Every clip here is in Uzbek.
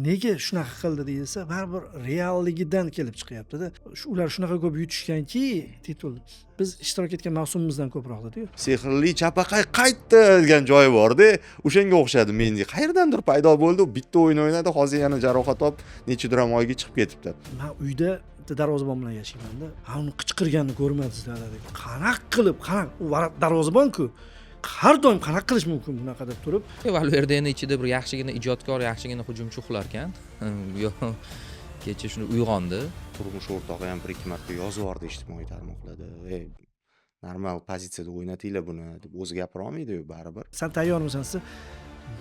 nega shunaqa qildi deyilsa, baribir realligidan kelib chiqyapti-da. Ular shunaqa ko'p yutishganki, titul biz ishtirok etgan mavsumimizdan ko'proqda-ku. Sehrli chapaqay qaytdi degan joyi bor-da, o'shanga o'xshadi Mendi. Qayerdandir paydo bo'ldi, bitta o'yin o'ynadi, hozir yana jarohat olib, nechidir ham oyga chiqib ketibdi. Men uyda darvozabon bilan yashayman-da. Ha, uni qichqirganini ko'rmadingizlar dedi. Qanaqa qilib, u darvozabon-ku. Har doim qanaqa qilish mumkin bunaqa deb turib. Valverdeni ichida bir yaxshigina ijodkor, yaxshigina hujumchi uxlar ekan. Yo'q. Kecha shuni uyg'ondi. Turmush o'rtog'i ham 1-2 marta yozib yubordi ijtimoiy tarmoqlarda. Normal pozitsiyada o'ynatinglar buni deb o'zi gapira olmaydi-yu baribir. Sen tayyormisan desa,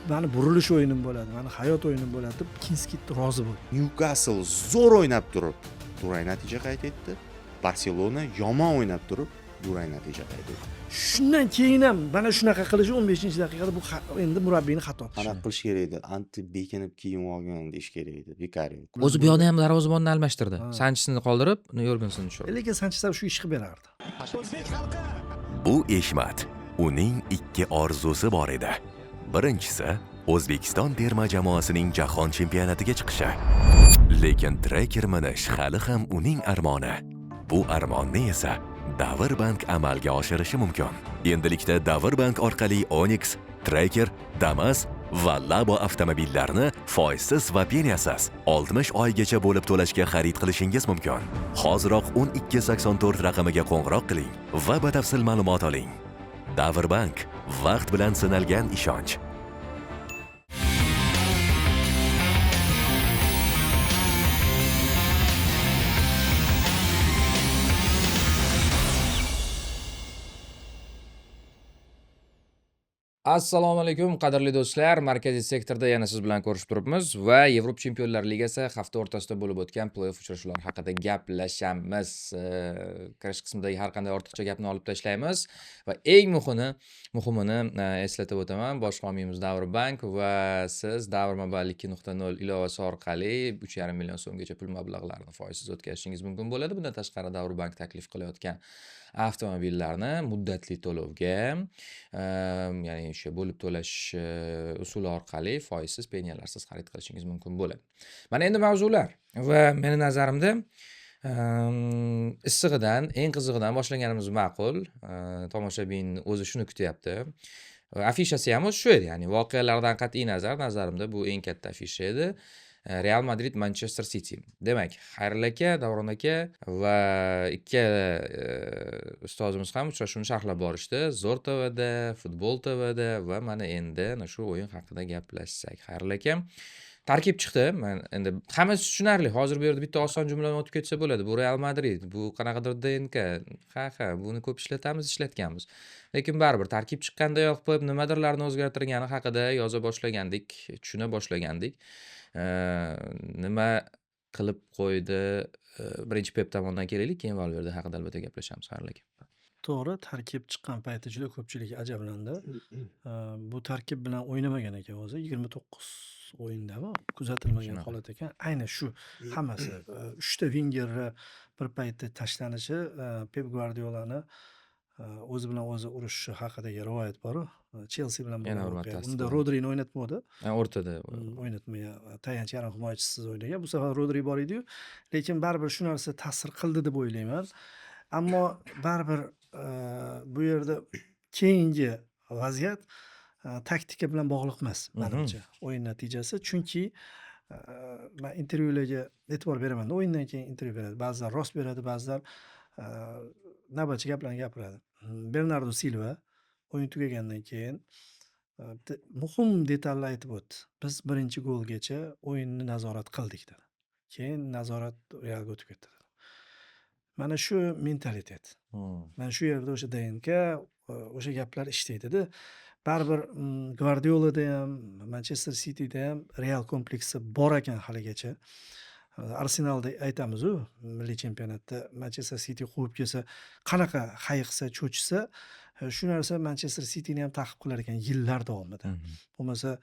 mani burilish o'yinim bo'ladi, mani hayot o'yinim bo'ladi deb Kinski rozi bo'ldi. Newcastle zo'r o'ynab turib, durang natija qayd etdi. Barselona yomon o'ynab turib, durang natija qayd etdi. Shundan keyin ham mana shunaqa qilishi 15-daqiqada bu endi murabbiyning xatosi. Qanaqa qilish kerak edi? Anti bekinib kiyim olgan deyish kerak edi. Vikario. O'zi bu yoqda ham darvozabonni almashtirdi. Sanchesni qoldirib, Yorgensonni tushirdi. Lekin Sanches ham shu ish qilib berardi. Bu Eshmat. Uning ikki orzusi bor edi. Birinchisi O'zbekiston terma jamoasining jahon chempionatiga chiqishi. Lekin treker minish hali ham uning armoni. Bu armonni esa Davrbank amalga oshirishi mumkin. Endilikda Davrbank orqali Onyx, Tracker, Damas va Labo avtomobillarni foizsiz va peniyasiz 60 oygacha bo'lib to'lashga xarid qilishingiz mumkin. Hoziroq 1284 raqamiga qo'ng'iroq qiling va batafsil ma'lumot oling. Davrbank, vaqt bilan sinalgan ishonch. Assalomu alaykum qadrli do'stlar. Markaziy sektorda yana siz bilan ko'rishib turibmiz va Yevropa Chempionlar Ligasi hafta o'rtasida bo'lib o'tgan play-off uchrashuvlari haqida gaplashamiz. Kirish qismidagi har qanday ortiqcha gapni olib tashlaymiz va eng muhimini eslatib o'taman. Bosh homiyimiz Davrbank va siz Davrmobile 2.0 ilovasi orqali 3,5 million so'mgacha pul mablag'larini foizsiz o'tkazishingiz mumkin bo'ladi. Bundan tashqari Davrbank taklif qilayotgan avtomobillarni muddatli to'lovga, ya'ni o'sha bo'lib to'lash usuli orqali foizsiz, peniyalarsiz xarid qilishingiz mumkin bo'ladi. Mana endi mavzular va meni nazarimda issig'idan, eng qizig'idan boshlaganimiz ma'qul. Tomoshabin o'zi shuni kutyapti. Afishasi ham o'zi shu edi, ya'ni voqealardan qat'iy nazar, nazarimda bu eng katta afisha edi. Real Madrid Manchester City. Demak, Xayril aka, Davron aka va ikkala ustozimiz ham uchrashuvni sharhlab borishdi. Zo'r TVda, Futbol TVda va mana endi shu o'yin haqida gaplashsak. Xayril aka, tarkib chiqdi. Men endi hammasi tushunarli. Hozir bu yerda bitta oson jumla bilan o'tib ketsa bo'ladi. Bu Real Madrid, bu qanaqadir DNK. Ha, buni ko'p ishlatganmiz. Lekin baribir tarkib chiqqandayoq qo'yib nimadirlarni o'zgartirgani haqida yoza boshlagandik, tushuna boshlagandik. Nima qilib qo'ydi? Birinchi Pep tomonidan kelaylik, keyin Valverde haqida albatta gaplashamiz. Xayril aka. To'g'ri, tarkib chiqqan payti juda ko'pchilik ajablandi. Bu tarkib bilan o'ynamagan ekan o'zi 29 o'yindami kuzatilmagan holat ekan. Ayni shu hammasi 3 ta vingerni bir paytda tashlanishi Pep Guardiolani o'zi bilan o'zi urishishi haqidagi rivoyat bor-ku. Chelsea bilan Yana bir marta unda Rodrini o'ynatmadi. O'rtada O'ynatmagan, tayanch yarim himoyachisiz o'ynagan. Bu safar Rodri bor edi-yu, lekin baribir shu narsa ta'sir qildi deb o'ylayman. Ammo baribir bu yerda keyingi vaziyat taktika bilan bog'liq emas menimcha. O'yin natijasi, chunki men intervyularga e'tibor beraman. O'yindan keyin intervyu beradi. Ba'zan rost beradi, ba'zan navbatchi gaplarni gapiradi. Bernardo Silva o'yin tugagandan keyin muhim detallar aytib o'tdi. Biz birinchi golgacha o'yinni nazorat qildik dedi. Keyin nazorat Realga o'tib ketdi. Mana shu mentalitet. Mana shu yerda o'sha DNK, o'sha gaplar ishlaydi-da. Baribir Guardiolada ham, Manchester Cityda ham Real kompleksi bor ekan haligacha. Arsenalda aytamiz-ku, milliy chempionatda Manchester City quvib kelsa, qanaqa hayiqsa, cho'chisa, shu narsa Manchester Cityni ham ta'qib qilar ekan yillar davomida. Bo'lmasa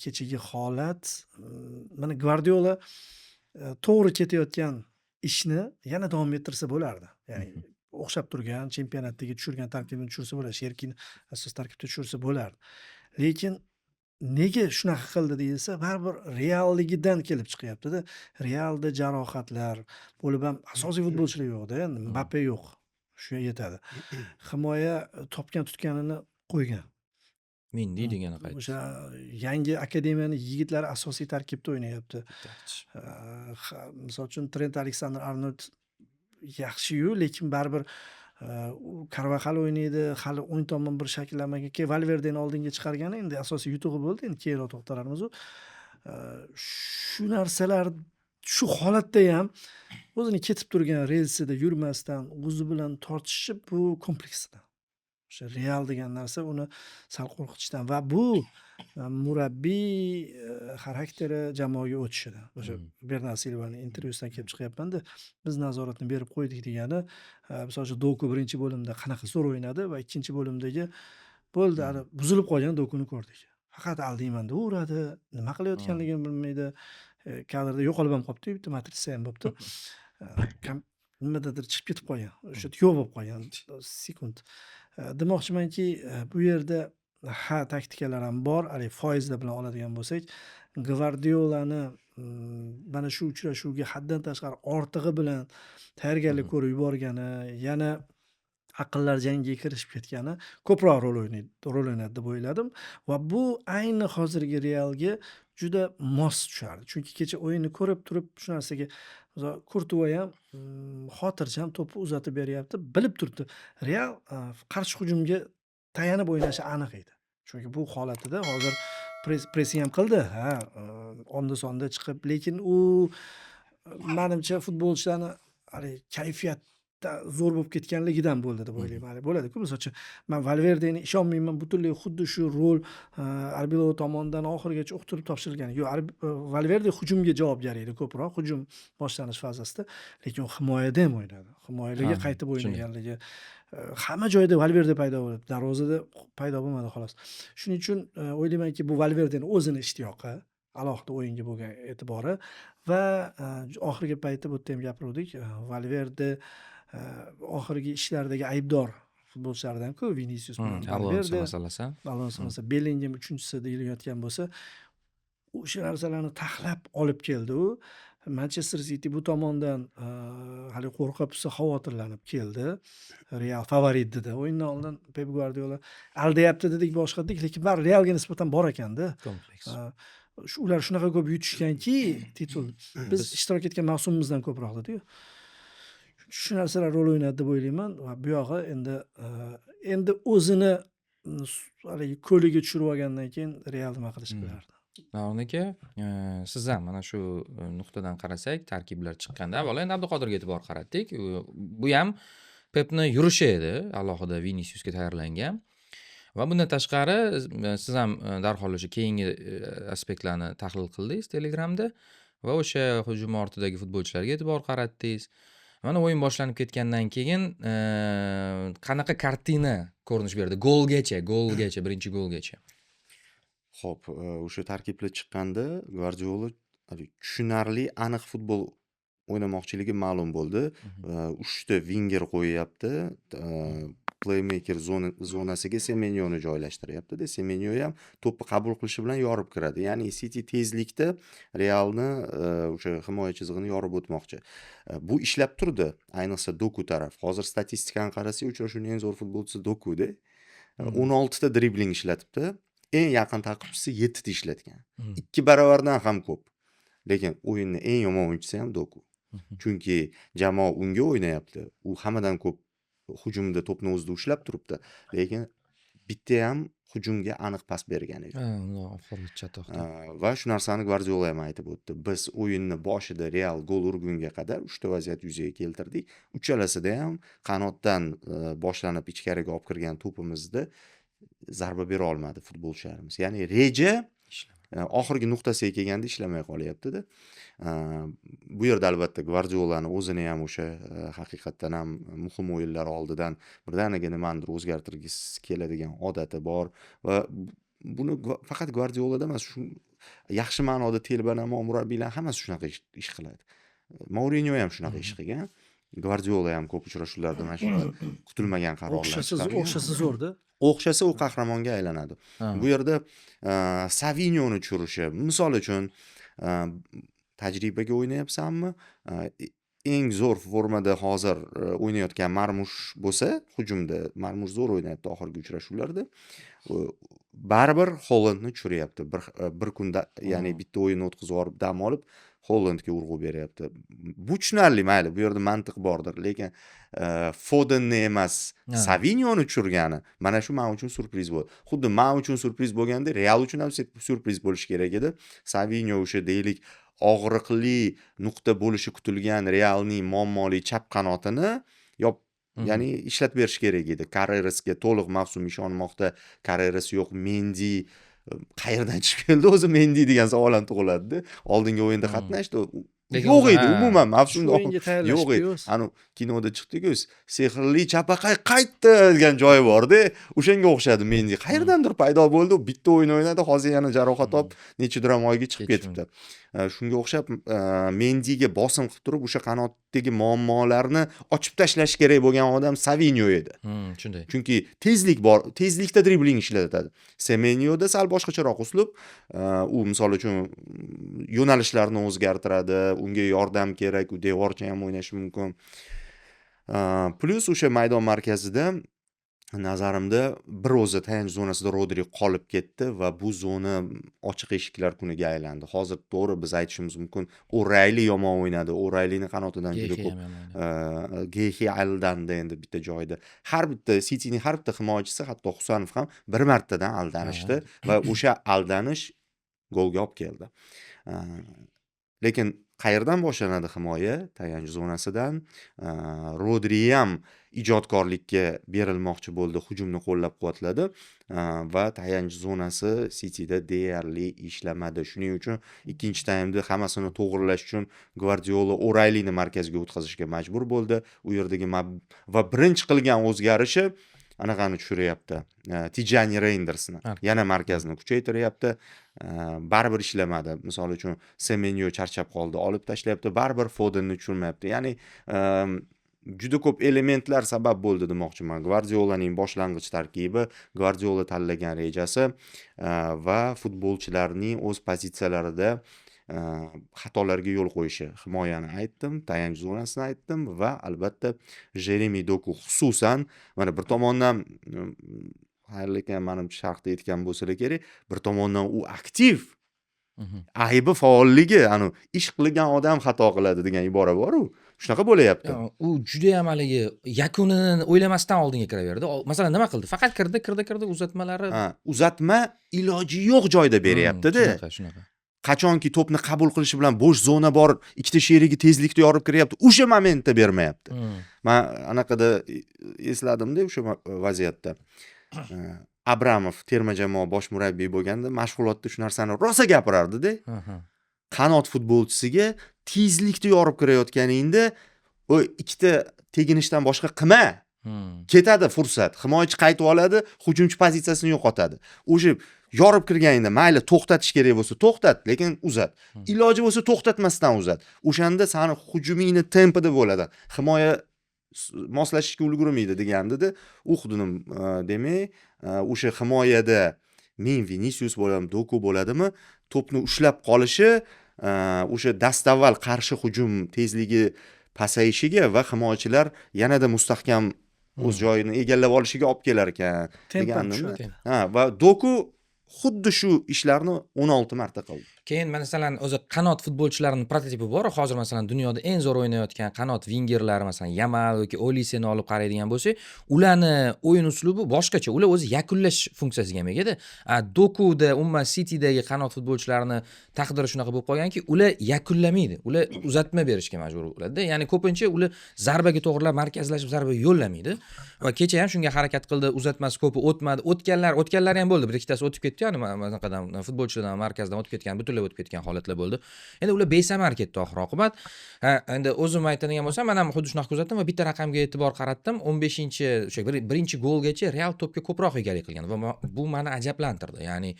kechagi holat, mana Guardiola to'g'ri ketayotgan ishni yana davom ettirsa bo'lardi. Ya'ni o'xshab turgan chempionatdagi tushirgan tarkibini tushirsa bo'lardi, Sherkini asos tarkibda tushirsa bo'lardi. Lekin nega shunaqa qildi deyilsa, baribir "Real"ligidan kelib chiqyapti-da. "Real"da jarohatlar bo'lib ham asosiy futbolchilar yo'q-da, endi Mbappe yo'q. Shunga yetadi. Himoya topgan tutganini qo'ygan. Mendi degani qaytdi. O'sha yangi akademiyani yigitlari asosiy tarkibda o'ynayapti. Misol uchun Trent Alexander-Arnold yaxshi-yu, lekin baribir u Carvajal o'ynaydi, hali o'ng tomon bir shakllanmagan. Keyin Valverdeni oldinga chiqargani endi asosiy yutug'i bo'ldi. Endi keyinroq to'xtalamiz u. Shu narsalar shu holatda ham o'zini ketib turgan relsida yurmasdan o'zi bilan tortishishi bu kompleksda. O'sha Real degan narsa uni sal qo'rqitishdan va bu murabbiy xarakteri jamoaga o'tishida. O'sha Bernardo Silvaning intervyusidan kelib chiqyapman-da. Biz nazoratni berib qo'ydik degani, misol uchun Doku birinchi bo'limda qanaqa zo'r o'ynadi va ikkinchi bo'limdagi bo'ldi, hali buzilib qolgan Dokuni ko'rdik. Faqat aldaymanda uradi, nima qilayotganligini bilmaydi. Kadrda yo'qolib ham qolibdi, bitta matrisa ham bo'libdi. Nimadadir chiqib ketib qolgan. O'sha yo'q bo'lib qolgan sekund. Demoqchimanki, bu yerda taktikalar ham bor. Hali foizlar bilan oladigan bo'lsak, Gvardiolani mana shu uchrashuvga haddan tashqari ortig'i bilan tayyorgarlik ko'rib yuborgani, yana aqllar jangiga kirishib ketgani ko'proq rol o'ynadi deb o'yladim va bu ayni hozirgi Realga juda mos tushardi. Chunki kecha o'yinni ko'rib turib shu narsaga Kurtuva ham xotirjam to'pni uzatib beryapti, bilib turibdi. Real qarshi hujumga tayanib o'ynashi aniq edi. Chunki bu holatida hozir pressing ham qildi, onda-sonda chiqib, lekin u menimcha futbolchilarni kayfiyatda zo'r bo'lib ketganligidan bo'ldi deb o'ylayman. Bo'ladi-ku, misol uchun men Valverdeni ishonmayman, butunlay xuddi shu rol Arbeloa tomonidan oxirigacha uqtirib topshirilgan. Yo'q, Valverde hujumga javobgar edi ko'proq, hujum boshlanish fazasida, lekin u himoyada ham o'ynadi. Himoyalarga qaytib o'ynaganligi hamma joyda Valverde paydo bo'ldi. Darvozada paydo bo'lmadi xolos. Shuning uchun o'ylaymanki, bu Valverdening o'zini ishtiyoqi, alohida o'yinga bo'lgan e'tibori va oxirgi paytda bu yerda ham gapirdik. Valverde oxirgi ishlardagi aybdor futbolchilardan-ku, Vinicius bilan Alonso masalasi. Alonso masalan, Bellingham 3-chisi deyilayotgan bo'lsa, o'sha narsalarni taxlab olib keldi u. Manchester City bu tomondan hali qo'rqib, xavotirlanib keldi. Real favorit dedi. O'yindan oldin Pep Guardiola aldayapti dedik, boshqa dedik, lekin bar Realga nisbatan bor ekanda. Kompleks. Ular shunaqa ko'p yutishganki, titul biz ishtirok etgan mavsumimizdan ko'proq dedi-yu. Shu narsalar rol o'ynadi deb o'ylayman va bu yog'i endi o'zini haligi ko'liga tushirib olgandan keyin Real nima qilish bilardi. Davron aka, siz ham mana shu nuqtadan qarasak, tarkiblar chiqqanda avvalo endi Abduqodirga e'tibor qaratdik. Bu ham Pepni yurishi edi, alohida Viniciusga tayyorlangan. Va bundan tashqari siz ham darhol o'sha keyingi aspektlarni tahlil qildingiz Telegramda va o'sha hujum ortidagi futbolchilarga e'tibor qaratdingiz. Mana o'yin boshlanib ketgandan keyin qanaqa kartina ko'rinish berdi? Golgacha, birinchi golgacha. Xo'p, o'sha tarkiblar chiqqanda Guardiola tushunarli, aniq futbol o'ynamoqchiligi ma'lum bo'ldi. 3 ta winger qo'yyapti. Playmaker zonasiga Semenyoni joylashtiryapti-da. Semenyo ham to'pni qabul qilishi bilan yorib kiradi. Ya'ni City tezlikda Realni o'sha himoya chizig'ini yorib o'tmoqchi. Bu ishlab turdi, ayniqsa Doku taraf. Hozir statistikani qarasak, uchrashuvning eng zo'r futbolchisi Doku-da. 16 ta dribling ishlatibdi. Eng yaqin ta'qibchisi 7 ta ishlatgan. 2 baravardan ham ko'p. Lekin o'yinning eng yomon o'yinchisi ham Doku. Chunki jamoa unga o'ynayapti. U hammadan ko'p hujumda to'pni o'zida ushlab turibdi, lekin bitta ham hujumga aniq pas bergani yo'q. Va shu narsani Guardiola ham aytib o'tdi. Biz o'yinni boshida Real gol urgunga qadar 3 ta vaziyat yuzaga keltirdik. Uchalasida ham qanotdan boshlanib ichkariga olib kirgan to'pimizda zarba bera olmadi futbolchilarimiz. Ya'ni reja oxirgi nuqtasiga kelganda ishlamay qolyapti-da. Bu yerda albatta Guardiolani o'zini ham o'sha haqiqatdan ham muhim o'yinlar oldidan birdaniga nimanidir o'zgartirgisi keladigan odati bor va buni faqat Guardiolada emas, shu yaxshi ma'noda telbanamo murabbiylar hammasi shunaqa ish qiladi. Mourinho ham shunaqa ish qilgan. Guardiola ham ko'p uchrashuvlarda mana shu kutilmagan qarorlar chiqargan. O'xshasi zo'rda. o'xshasa u qahramonga aylanadi. Ha. Bu yerda Savinyoni tushirishi, misol uchun tajribaga o'ynayapsanmi? Eng zo'r formada hozir o'ynayotgan Marmush bo'lsa, hujumda Marmush zo'r o'ynayapti oxirgi uchrashuvlarda. Baribir Hollandni tushiryapti. Bir kunda, ya'ni bitta o'yin o'tkazib yuborib dam olib, Hollandga urg'u beryapti. Bu tushunarli, mayli, bu yerda mantiq bordir, lekin Fodenni emas, Savinyoni tushirgani mana shu men uchun surpriz bo'ldi. Xuddi men uchun surpriz bo'lganda, Real uchun ham surpriz bo'lishi kerak edi. Savinyo o'sha deylik og'riqli nuqta bo'lishi kutilgan Realning muammoli chap qanotini ya'ni ishlatib berish kerak edi. Carrerasga to'liq mavsum ishonmoqda, Carreras yo'q, Mendy qayerdan chiqib keldi o'zi Mendy degan savol ham tug'iladi-da. Oldingi o'yinda qatnashdi, yo'q edi umuman mavsumda yo'q edi. Ani kinoda chiqdi-ku, sehrli chapaqay qaytdi degan joyi bor-da, o'shanga o'xshadi Mendy. Qayerdandir paydo bo'ldi, bitta o'yin o'ynadi, hozir yana jarohat olib, nechidir ham oyga chiqib ketibdi. Shunga o'xshab Mendyga bosim qilib turib, o'sha qanotdagi muammolarni ochib tashlash kerak bo'lgan odam Savinyo edi. Shunday. Chunki tezlik bor, tezlikda dribling ishlatadi. Semenyoda sal boshqacharoq uslub, u misol uchun yo'nalishlarni o'zgartiradi, unga yordam kerak, u devorcha ham o'ynashi mumkin. Plus o'sha maydon markazida nazarimda bir o'zi tayanch zonasida Rodri qolib ketdi va bu zona ochiq eshiklar kuniga aylandi. Hozir to'g'ri biz aytishimiz mumkin, O'Rayli yomon o'ynadi. O'Raylining qanotidan juda ko'p Gehi aldandi endi bitta joyda. Har bitta Cityning har bitta himoyachisi, hatto Husanov ham bir martadan aldanishdi va o'sha aldanish golga olib keldi. Lekin qayerdan boshlanadi himoya? Tayanch zonasidan. Rodri ham ijodkorlikka berilmoqchi bo'ldi, hujumni qo'llab-quvvatladi va tayanch zonasi Cityda deyarli ishlamadi. Shuning uchun ikkinchi taymda hammasini to'g'rilash uchun Guardiola O'Raylini markazga o'tkazishga majbur bo'ldi. U yerdagi va birinchi qilgan o'zgarishi anaqani tushiryapti. Tijani Reindersni yana markazni kuchaytiryapti. Baribir ishlamadi. Misol uchun Semenyo charchab qoldi, olib tashlayapti, baribir Fodenni tushirmayapti. Ya'ni juda ko'p elementlar sabab bo'ldi demoqchiman. Guardiolaning boshlang'ich tarkibi, Guardiola tanlagan rejasi va futbolchilarning o'z pozitsiyalarida xatolarga yo'l qo'yishi. Himoyani aytdim, tayanch zonasini aytdim va albatta Jeremy Doku xususan mana bir tomondan xayrlikan menimcha sharhda aytgan bo'lsa kerak, bir tomondan u aktiv, aybi faolligi, ani ish qilgan odam xato qiladi degan ibora bor-ku. Shunaqa bo'layapti. U juda ham haligi yakunini o'ylamasdan oldinga kiraverdi. Masalan, nima qildi? Faqat kirdi, uzatmalari. Uzatma iloji yo'q joyda beryapti-da. Shunaqa. Qachonki to'pni qabul qilishi bilan bo'sh zona bor, ikkita sherigi tezlikda yorib kiryapti, o'sha momentda bermayapti. Men anaqada esladimda o'sha vaziyatda. Abramov terma jamoa bosh murabbiy bo'lganda mashg'ulotda shu narsani rosa gapirardi-da. Qanot futbolchisiga tezlikda yorib kirayotganingda o ikkita teginishdan boshqa qilma. Ketadi fursat. Himoyachi qaytib oladi, hujumchi pozitsiyasini yo'qotadi. O'sha yorib kirganingda mayli to'xtatish kerak bo'lsa to'xtat, lekin uzat. Iloji bo'lsa to'xtatmasdan uzat. O'shanda seni hujumingni tempida bo'ladi. Himoya moslashishga ulgurmaydi degandida, u xuddi demak, o'sha himoyada men Vinicius bo'lam, Doku bo'ladimi, to'pni ushlab qolishi, o'sha dastavval qarshi hujum tezligi pasayishiga va himoyachilar yanada mustahkam o'z joyini egallab olishiga olib kelar ekan deganimni. Va Doku xuddi shu ishlarni 16 marta qildi. Keyin masalan o'zi qanot futbolchilarining prototipi bor. Hozir masalan dunyoda eng zo'r o'ynayotgan qanot vingerlar, masalan Yamal yoki Oliseni olib qaraydigan bo'lsak, ularni o'yin uslubi boshqacha. Ular o'zi yakunlash funksiyasiga ham egada. Dokuda, umuman City'dagi qanot futbolchilarini taqdiri shunaqa bo'lib qolganki, ular yakunlamaydi. Ular uzatma berishga majbur bo'ladi. Ya'ni ko'pincha ular zarbaga to'g'rilab markazlashib zarba yo'llamaydi. Va kecha ham shunga harakat qildi, uzatmasi ko'pi o'tmadi. O'tganlar ham bo'ldi. Bir ikkitasi o'tib ketdi, ya'ni manaqadan futbolchilardan markazdan o'tib ketgan. Butunlay yakунlab o'tib ketgan holatlar bo'ldi. Endi ular besamar ketdi oxir-oqibat. Endi o'zim aytadigan bo'lsam, men ham xuddi shunaqa kuzatdim va bitta raqamga e'tibor qaratdim. 15-chi o'sha birinchi golgacha Real to'pga ko'proq egalik qilgan va bu meni ajablantirdi. Ya'ni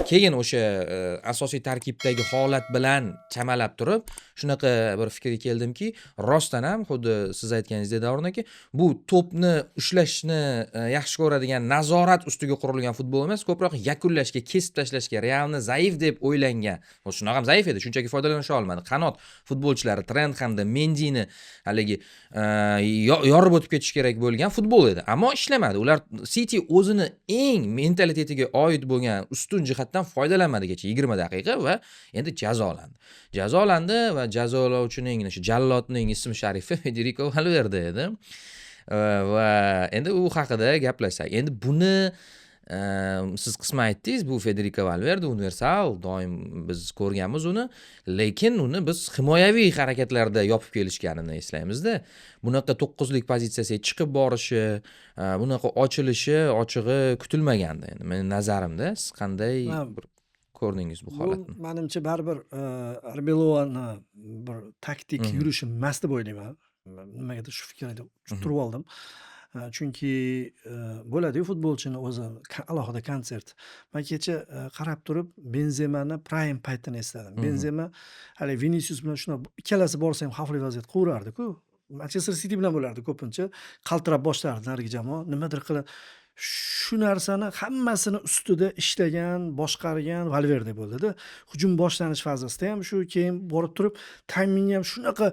keyin o'sha asosiy tarkibdagi holat bilan chamalab turib, shunaqa bir fikrga keldimki, rostdan ham xuddi siz aytganingizdek Davron aka, bu to'pni ushlashni yaxshi ko'radigan nazorat ustiga qurilgan futbol emas, ko'proq yakunlashga, kesib tashlashga, Realni zaif deb o'ylangan. Shunaqa ham zaif edi, shunchaki foydalanisha olmadi. Qanot futbolchilari Trent hamda Mendini haligi yorib o'tib ketish kerak bo'lgan futbol edi, ammo ishlamadi. Ular City o'zini eng mentalitetiga oid bo'lgan ustun jihatdan foydalanmadigacha 20 daqiqa va endi jazolandi va jazolovchining o'sha jallodning ismi sharifi Federico Valverde edi. Va endi u haqida gaplashsak. Endi buni siz qisman aytdingiz, bu Federico Valverde universal, doim biz ko'rganmiz uni, lekin uni biz himoyaviy harakatlarda yopib kelishganini eslaymiz-da. Bunaqa 9lik pozitsiyasiga chiqib borishi, bunaqa ochig'i kutilmagandi endi mening nazarimda. Siz qanday bir ko'rdingiz bu holatni? Bu menimcha baribir Arbeloani bir taktik yurishi emas deb o'ylayman. Nimagadir shu fikrni turib oldim. Chunki bo'ladi-yu futbolchini o'zi alohida konsert. Men kecha qarab turib Benzemani prime paytini esladim. Benzema hali Vinicius bilan shuna ikkalasi borsa ham xavfli vaziyat quraverdi-ku. Manchester City bilan bo'lardi ko'pincha. Qaltirab boshlardi narigi jamoa. Nimadir qilib shu narsani hammasini ustida ishlagan, boshqargan Valverde bo'ldi-da. Hujum boshlanish fazasida ham shu, keyin borib turib timingni ham shunaqa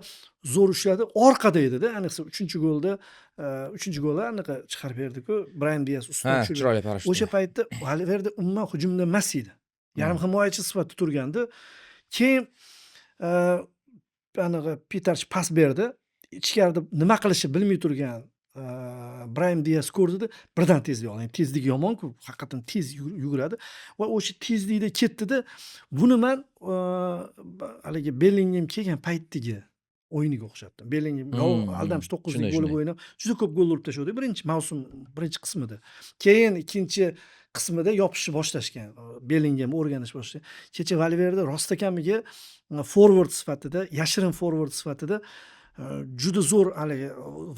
zo'r ushladi. Orqada edi-da, ayniqsa 3-golda anaqa chiqarib berdi-ku. Brahim Diaz ustidan tushirdi. Chiroyli parashut. O'sha paytda Valverde umuman hujumda emas edi. Yarim himoyachi sifatida turgandi. Keyin anaqa Peter pas berdi. Ichkarida nima qilishni bilmay turgan Brahim Diaz ko'rdi-da, birdan tezlik oldi. Tezligi yomon-ku, haqiqatan tez yuguradi va o'sha tezlikda ketdi-da. Buni men haligi Bellingham kelgan paytdagi o'yiniga o'xshatdim. Bellingham aldamchi 9lik bo'lib o'ynab, juda ko'p gol urib tashladi birinchi mavsum birinchi qismida. Keyin ikkinchi qismida yopishni boshlashgan. Bellingham o'rganish boshlagan. Kecha Valverde rostakamiga forward sifatida, yashirin forward sifatida juda zo'r haligi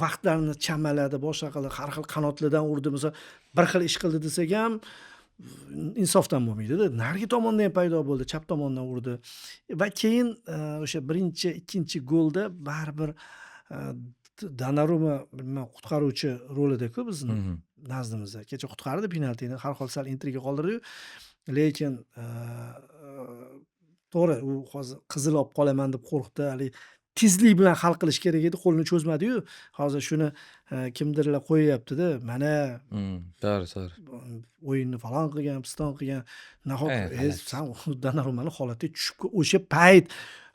vaqtlarni chamaladi, boshqa qildi, har xil qanotlardan urdi, mesela bir xil ish qildi desak ham insofdan bo'lmaydi-da. Narigi tomondan ham paydo bo'ldi, chap tomondan urdi. Va keyin o'sha birinchi, ikkinchi golda baribir Donnarumma qutqaruvchi rolida-ku bizning nazdimizda. Kecha qutqardi penaltini, har xil sal intriga qoldirdi-yu, lekin to'g'ri, u hozir qizil olib qolaman deb qo'rqdi, hali tezlik bilan hal qilish kerak edi, qo'lini cho'zmadi-yu. Hozir shuni kimdirlar qo'yyapti-da. Mana to'g'ri. o'yinni falon qilgan, piston qilgan. Nahot sen Donnarummani holatiga tushib o'sha payt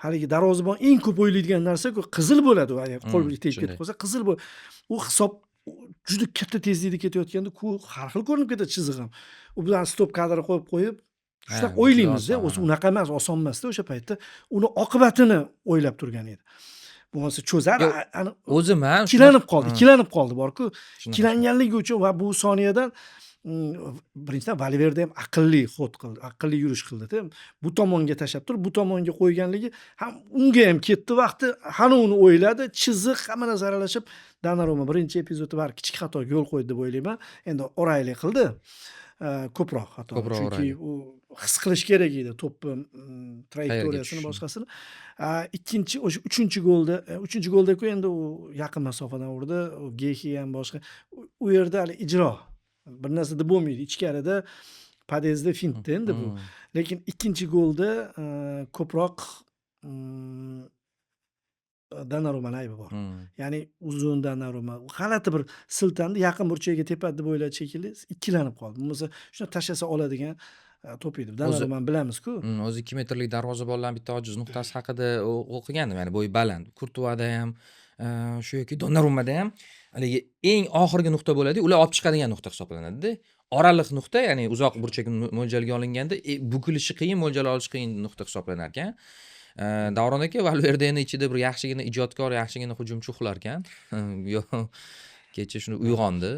haligi darvozabon eng ko'p o'ylaydigan narsa-ku qizil bo'ladi. Agar qo'l tegib ketib qolsa qizil bo'ladi. U hisob juda katta tezlikda ketayotganda har xil ko'rinib ketadi chizig'im. U bilan stop kadr qo'yib shunaqa o'ylaymiz-da. O'zi unaqa emas, oson emas-da o'sha paytda. Uni oqibatini o'ylab turgan edi. Bo'lmasa cho'zar, o'zi men ikkilanib qoldi bor-ku. Ikkilanganligi uchun va bu soniyadan birinchidan Valverde ham aqlli xod qildi, aqlli yurish qildi-da. Bu tomonga tashab turib, bu tomonga qo'yganligi ham unga ham ketdi vaqti, hali uni o'yladi, chiziq hamma narsa aralashib, Donnarumma birinchi epizodda bar kichik xatoga yo'l qo'ydi deb o'ylayman. Endi O'rayli qildi. Ko'proq xato. Chunki u his qilish kerak edi to'pni trayektoriyasini, boshqasini. Ikkinchi o'sha 3-golda-ku endi u yaqin masofadan urdi. Gehi ham boshqa. U yerda hali ijro bir narsa deb bo'lmaydi. Ichkarida podyezdda fintda endi bu. Lekin ikkinchi golda ko'proq Donnarummaning aybi bor. Ya'ni uzun Donnarumma g'alati bir siltandi, yaqin burchagiga tepadi deb o'yladi shekilli, ikkilanib qoldi. Bo'lmasa shuni tashlasa oladigan to'p edi. Donnarummani bilamiz-ku. O'zi 2 metrlik darvozabonlarning bitta ojiz nuqtasi haqida o'qigandim. Ya'ni bo'yi baland. Kurtuvada ham, shu yoki Donnarummada ham haligi eng oxirgi nuqta bo'ladi, ular olib chiqadigan nuqta hisoblanadi-da. Oraliq nuqta, ya'ni uzoq burchak mo'ljalga olinganda bukilishi qiyin, mo'ljal olish qiyin nuqta hisoblanar ekan. Davron aka Valverdeni ichida bir yaxshigina ijodkor, yaxshigina hujumchi uxlar ekan. kecha shuni uyg'ondi.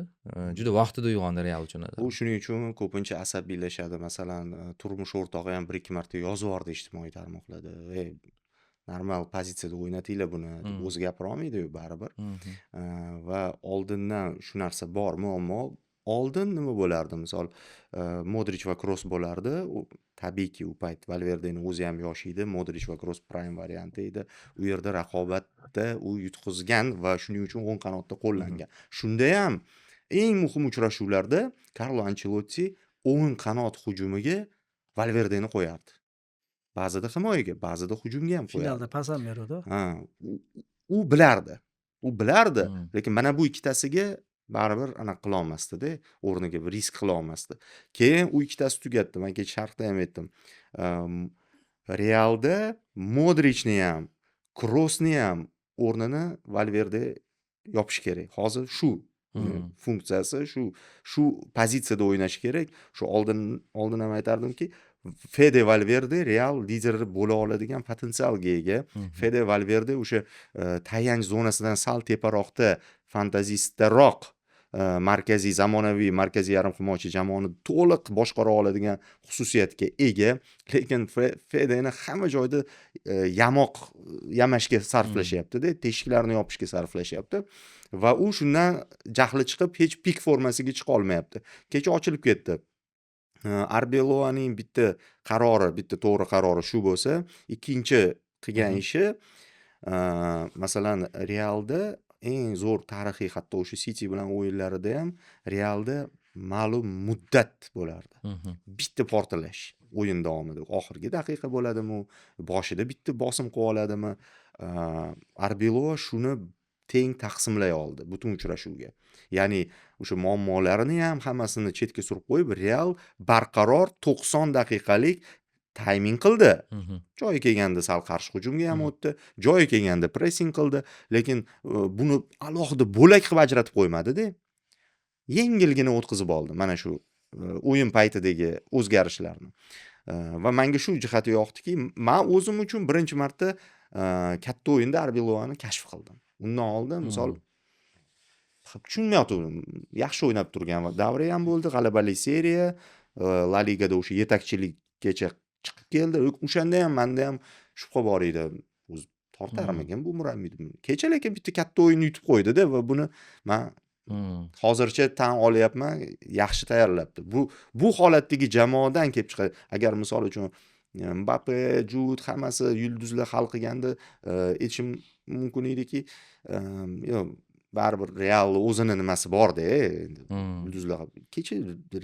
Juda vaqtida uyg'ondi Real uchun. U shuning uchun ko'pincha asabiylashadi. Masalan, turmush o'rtog'i ham 1-2 marta yozib yubordi ijtimoiy tarmoqlarda. Normal pozitsiyada o'ynatinglar buni deb o'zi gapira olmaydi-yu baribir. Va oldindan shu narsa bor, muammo. Oldin nima bo'lardi? Misol, Modric va Kroos bo'lardi. Tabiiyki u payt Valverdening o'zi ham yosh edi. Modric va Kroos prime varianti edi. U yerda raqobatda u yutqizgan va shuning uchun o'ng qanotda qo'llangan. Shunda ham eng muhim uchrashuvlarda Carlo Ancelotti o'ng qanot hujumiga Valverdeni qo'yardi. Ba'zida himoyaga, ba'zida hujumga ham qo'yardi. Finalda pas ham berdi. U bilardi. U bilardi, lekin mana bu ikkitasiga baribir anaqa qila olmasdi-da, o'rniga bir risk qila olmasdi. Keyin u ikkitasi tugatdi. Men kecha sharhda ham aytdim. Realda Modricni ham, Kroosni ham o'rnini Valverde yopish kerak. Hozir shu funksiyasi, shu pozitsiyada o'ynash kerak. Shu oldin ham aytardimki, Fede Valverde Real lideri bo'la oladigan potensialga ega. Fede Valverde o'sha tayanch zonasidan sal teparoqda fantazistaroq zamonaviy markaziy yarim himoyachi jamoani to'liq boshqara oladigan xususiyatga ega, lekin Fedeni hamma joyda yamashga sarflashyapti-da, teshiklarni yopishga sarflashyapti va u shundan jahli chiqib hech pik formasiga chiqa olmayapti. Kecha ochilib ketdi. Arbeloaning bitta to'g'ri qarori shu bo'lsa, ikkinchi qilgan ishi masalan Realda eng zo'r tarixiy, hatto o'sha City bilan o'yinlarida ham Realda ma'lum muddat bo'lardi. Bitta portlash o'yin davomida. Oxirgi daqiqa bo'ladimi, boshida bitta bosim qilib oladimi? Arbeloa shuni teng taqsimlay oldi butun uchrashuvga. Ya'ni o'sha muammolarini ham hammasini chetga surib qo'yib, Real barqaror 90 daqiqalik timing qildi. Joyi kelganda sal qarshi hujumga ham o'tdi, joyi kelganda pressing qildi, lekin buni alohida bo'lak qilib ajratib qo'ymadi-da. Yengilgina o'tkazib oldi mana shu o'yin paytidagi o'zgarishlarni. Va menga shu jihati yoqdiki, men o'zim uchun birinchi marta katta o'yinda Arbeloani kashf qildim. Undan oldin misol tushunmayotgandim. Yaxshi o'ynab turgan va davri ham bo'ldi, g'alabali seriya, La Ligada o'sha yetakchilikgacha chiqib keldi. O'shanda ham menda ham shubha bor edi. O'zi tortarmikan bu murabbiy. Kecha lekin bitta katta o'yinni yutib qo'ydi-da va buni men hozircha tan olyapman, yaxshi tayyorlabdi. Bu holatdagi jamoadan kelib chiqadi. Agar misol uchun Mbappe, Jude hammasi yulduzlar hal qilganda aytishim mumkin ediki, baribir Real o'zini nimasi bor-da, yulduzlar. Kecha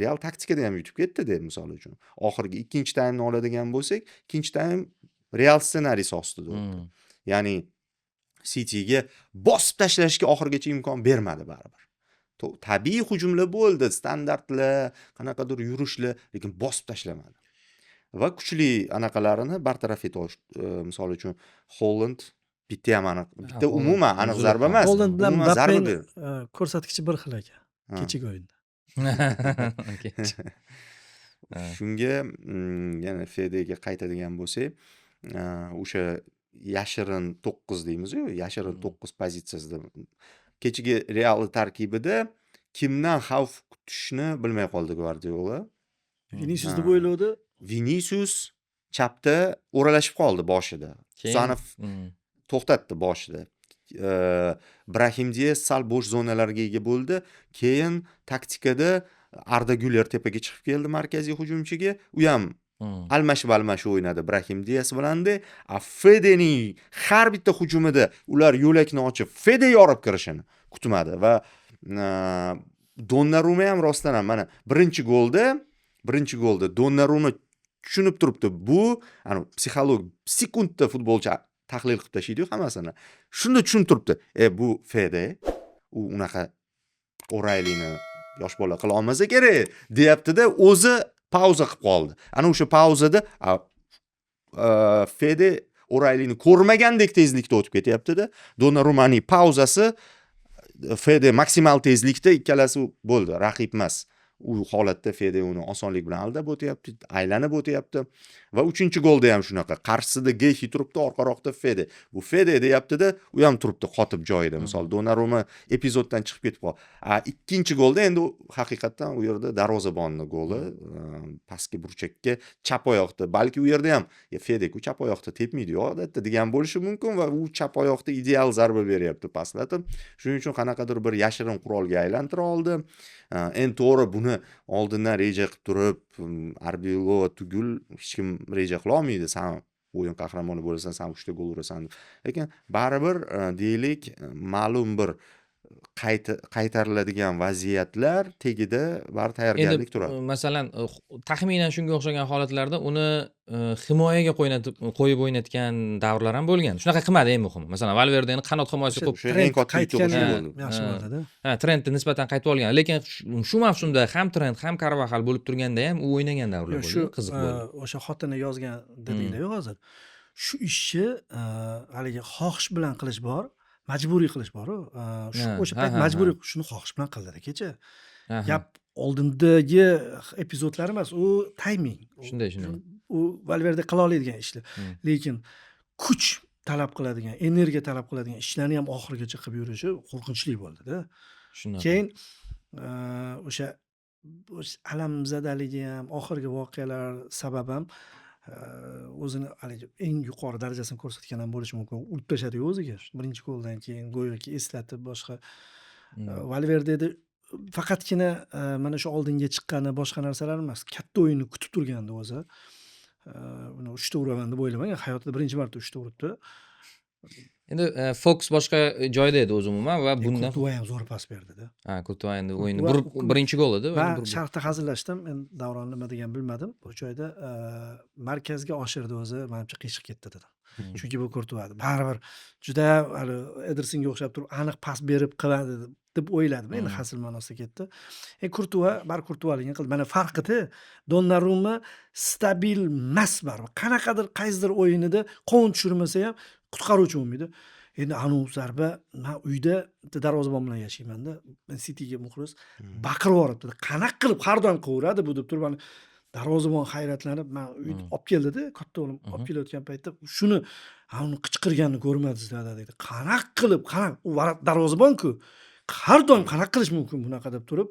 Real taktikada ham yutib ketdi-da, misol uchun. Oxirgi ikkinchi taymni oladigan bo'lsak, ikkinchi taym Real ssenariysi ostida o'tdi. Ya'ni Cityga bosib tashlashga oxirgacha imkon bermadi baribir. Tabiiy hujumlar bo'ldi, standartlar, qanaqadir yurishlar, lekin bosib tashlamadi. Va kuchli anaqalarini bartaraf eta olishdi. Misol uchun Holland bitta ham bitta umuman aniq zarba emas. Holland bilan Mbappe ko'rsatkichi bir xil ekan. Kechagi o'yinda. Shunga yana Fedega qaytadigan bo'lsak, o'sha yashirin 9 deymiz-ku, yashirin 9 pozitsiyasida kechagi Real tarkibida kimdan xavf kutishni bilmay qoldi Guardiola. Vinicius deb o'yladi. Vinicius chapda o'ralashib qoldi boshida. Sanov to'xtatdi boshida. Brahim Diaz sal bo'sh zonalarga ega bo'ldi. Keyin taktikada Arda Güler tepaga chiqib keldi markaziy hujumchiga. U ham almashib o'ynadi Brahim Diaz bilanda. Fedening har bitta hujumida ular yo'lakni ochib, Fede yorib kirishini kutmadi va Donnarumma ham rostdan ham mana birinchi golda Donnarumma tushunib turibdi. Bu psixolog sekundda futbolchi tahlil qilib tashlaydi hammasini. Shunda tushunib turibdi. Bu Fede, u unaqa O'Reillyni yosh bola qila olmasa kerak, deyapti-da, o'zi pauza qilib qoldi. Ana o'sha pauzada Fede O'Reillyni ko'rmagandek tezlikda o'tib ketyapti-da. Donnarummaning pauzasi Fede maksimal tezlikda ikkalasi bo'ldi, raqib emas. u holatda Fede uni osonlik bilan aldab o'tyapti, aylanib o'tyapti va 3-golda ham shunaqa. Qarshisida Gehi turibdi, orqaroqda Fede. Bu Fede deyapti-da, u ham turibdi qotib joyida. Misol Donnarumma epizoddan chiqib ketib qoldi. Ikkinchi golda endi haqiqatdan u yerda darvozabonni goli, pastki burchakka chap oyoqda, balki u yerda ham Fede-ku chap oyoqda tepmaydi-ku odatda degan bo'lishi mumkin va u chap oyoqda ideal zarba beryapti pastlatib. Shuning uchun qanaqadir bir yashirin qurolga aylantira oldi. Endi to'g'ri buni oldindan reja qilib turib, Arbeloa tugul hech kim reja qila olmaydi. Sen o'yin qahramoni bo'lasan, sen 3 ta gol urasan. Lekin baribir deylik, ma'lum bir qaytariladigan vaziyatlar tagida bar tayyorgarlik turadi. Masalan, taxminan shunga o'xshagan holatlarda uni himoyaga qo'yib o'ynatgan davrlar ham bo'lgan. Shunaqa qilmadi eng muhimi. Masalan, Valverdeni qanot himoyasi O'sha eng katta qaytgani bo'ldi. yaxshi bo'ldi-da. Trendni nisbatan qaytib olgan. Lekin shu mavsumda ham Trend, ham Carvajal bo'lib turganda ham u o'ynagan davrlar Shu bo'ldi. Qiziq bo'ldi. o'sha xotini yozgan dedinglar-ku hozir. Shu ishni haligi xohish bilan qilish bor, majburiy qilish bor-ku. O'sha payt majburiy shuni xohish bilan qildi kecha. Gap oldindagi epizodlar emas, u timing. Shunday. U Valverde qila oladigan ishlar. Lekin kuch talab qiladigan, energiya talab qiladigan ishlarni ham oxirigacha qilib yurishi qo'rqinchli bo'ldi-da. Shunaqa. Keyin o'sha alamzadaligi ham, oxirgi voqealar sabab ham o'zini haligi eng yuqori darajasini ko'rsatgan ham bo'lishi mumkin. Urib tashladi-ku o'ziga. Birinchi goldan keyin go'yoki eslatib boshqa Valverdeni faqatgina mana shu oldinga chiqqani boshqa narsalar emas. Katta o'yinni kutib turgandi o'zi. Uni 3 ta uraman deb o'ylamagan. Hayotida birinchi marta 3 ta uribdi. Endi Fox boshqa joyda edi o'zi umuman va bundan Kurtuva ham zo'r pas berdi-da. Kurtuva endi o'yinni birinchi gol edi. Men sharhda hazillashdim. Men Davron nima degan bilmadim. Bu joyda markazga oshirdi o'zi, menimcha qiyshiq ketdi dedim. Chunki bu Kurtuva baribir juda hali Edersonga o'xshab turib aniq pas berib qiladi deb o'yladim. Endi hasil ma'nosida ketdi. Kurtuva Kurtuvaligini qildi. Mana farqi-da Donnarumma stabil emas baribir. Qanaqadir qaysidir o'yinida qovun tushirmasa ham qutqaruvchi bo'lmaydi. Endi anu zarba men uyda darvozabon bilan yashayman-da. Men Cityga muxlis baqirib yuboribdi. Qanaqa qilib har doim qilaveradi bu deb turib mana darvozabon hayratlanib, men uyda olib keldi-da, katta o'g'lim olib kelayotgan paytda shuni uni qichqirganini ko'rmadingizlar dedi. Qanaqa qilib, u darvozabon-ku. Har doim qanaqa qilish mumkin bunaqa deb turib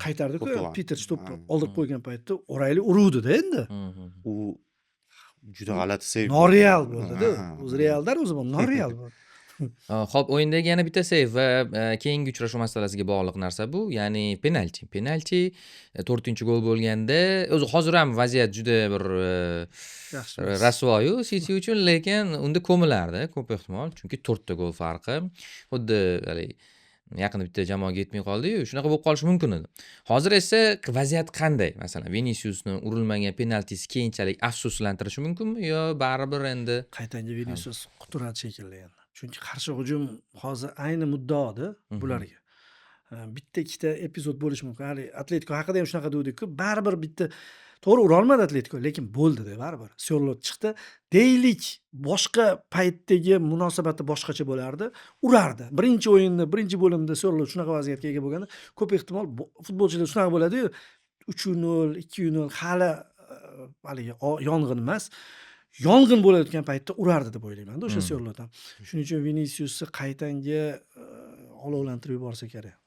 qaytardi-ku. Peter stopni olib qo'ygan paytda O'rayli uruvdi-da endi. U juda g'alati seyv. Noreal bo'ldi-da. O'zi Realdan o'zi bu noreal bo'ldi. Xo'p, o'yindagi yana bitta seyv va keyingi uchrashuv masalasiga bog'liq narsa bu, ya'ni penalti. Penalti 4-gol bo'lganda, o'zi hozir ham vaziyat juda bir rasvoyu City uchun, lekin unda ko'milardi ko'p ehtimol, chunki 4 ta gol farqi. Xuddi yaqinda bitta jamoaga yetmay qoldi-yu, shunaqa bo'lib qolishi mumkin edi. Hozir esa vaziyat qanday? Masalan, Viniciusni urilmagan penaltisi keyinchalik afsuslantirishi mumkinmi yo baribir endi qaytanga Vinicius quturadi shekilli endi. Chunki qarshi hujum hozir ayni muddaoda bularga. Bitta ikkita epizod bo'lishi mumkin. Hali Atletico haqida ham shunaqa dedik-ku, baribir bitta to'g'ri ura olmadi Atletico, lekin bo'ldi-da baribir. Syorlot chiqdi. Deylik, boshqa paytdagi munosabati boshqacha bo'lardi, urardi. Birinchi o'yinda, birinchi bo'limda Syorlot shunaqa vaziyatga ega bo'lganda, ko'p ehtimol futbolchilar shunaqa bo'ladi-yu, 3-0, 2-0 hali yong'in emas. Yong'in bo'layotgan paytda urardi deb o'ylayman-da o'sha Syorlot ham. Shuning uchun Viniciusni qaytanga olovlantirib yuborsa kerak.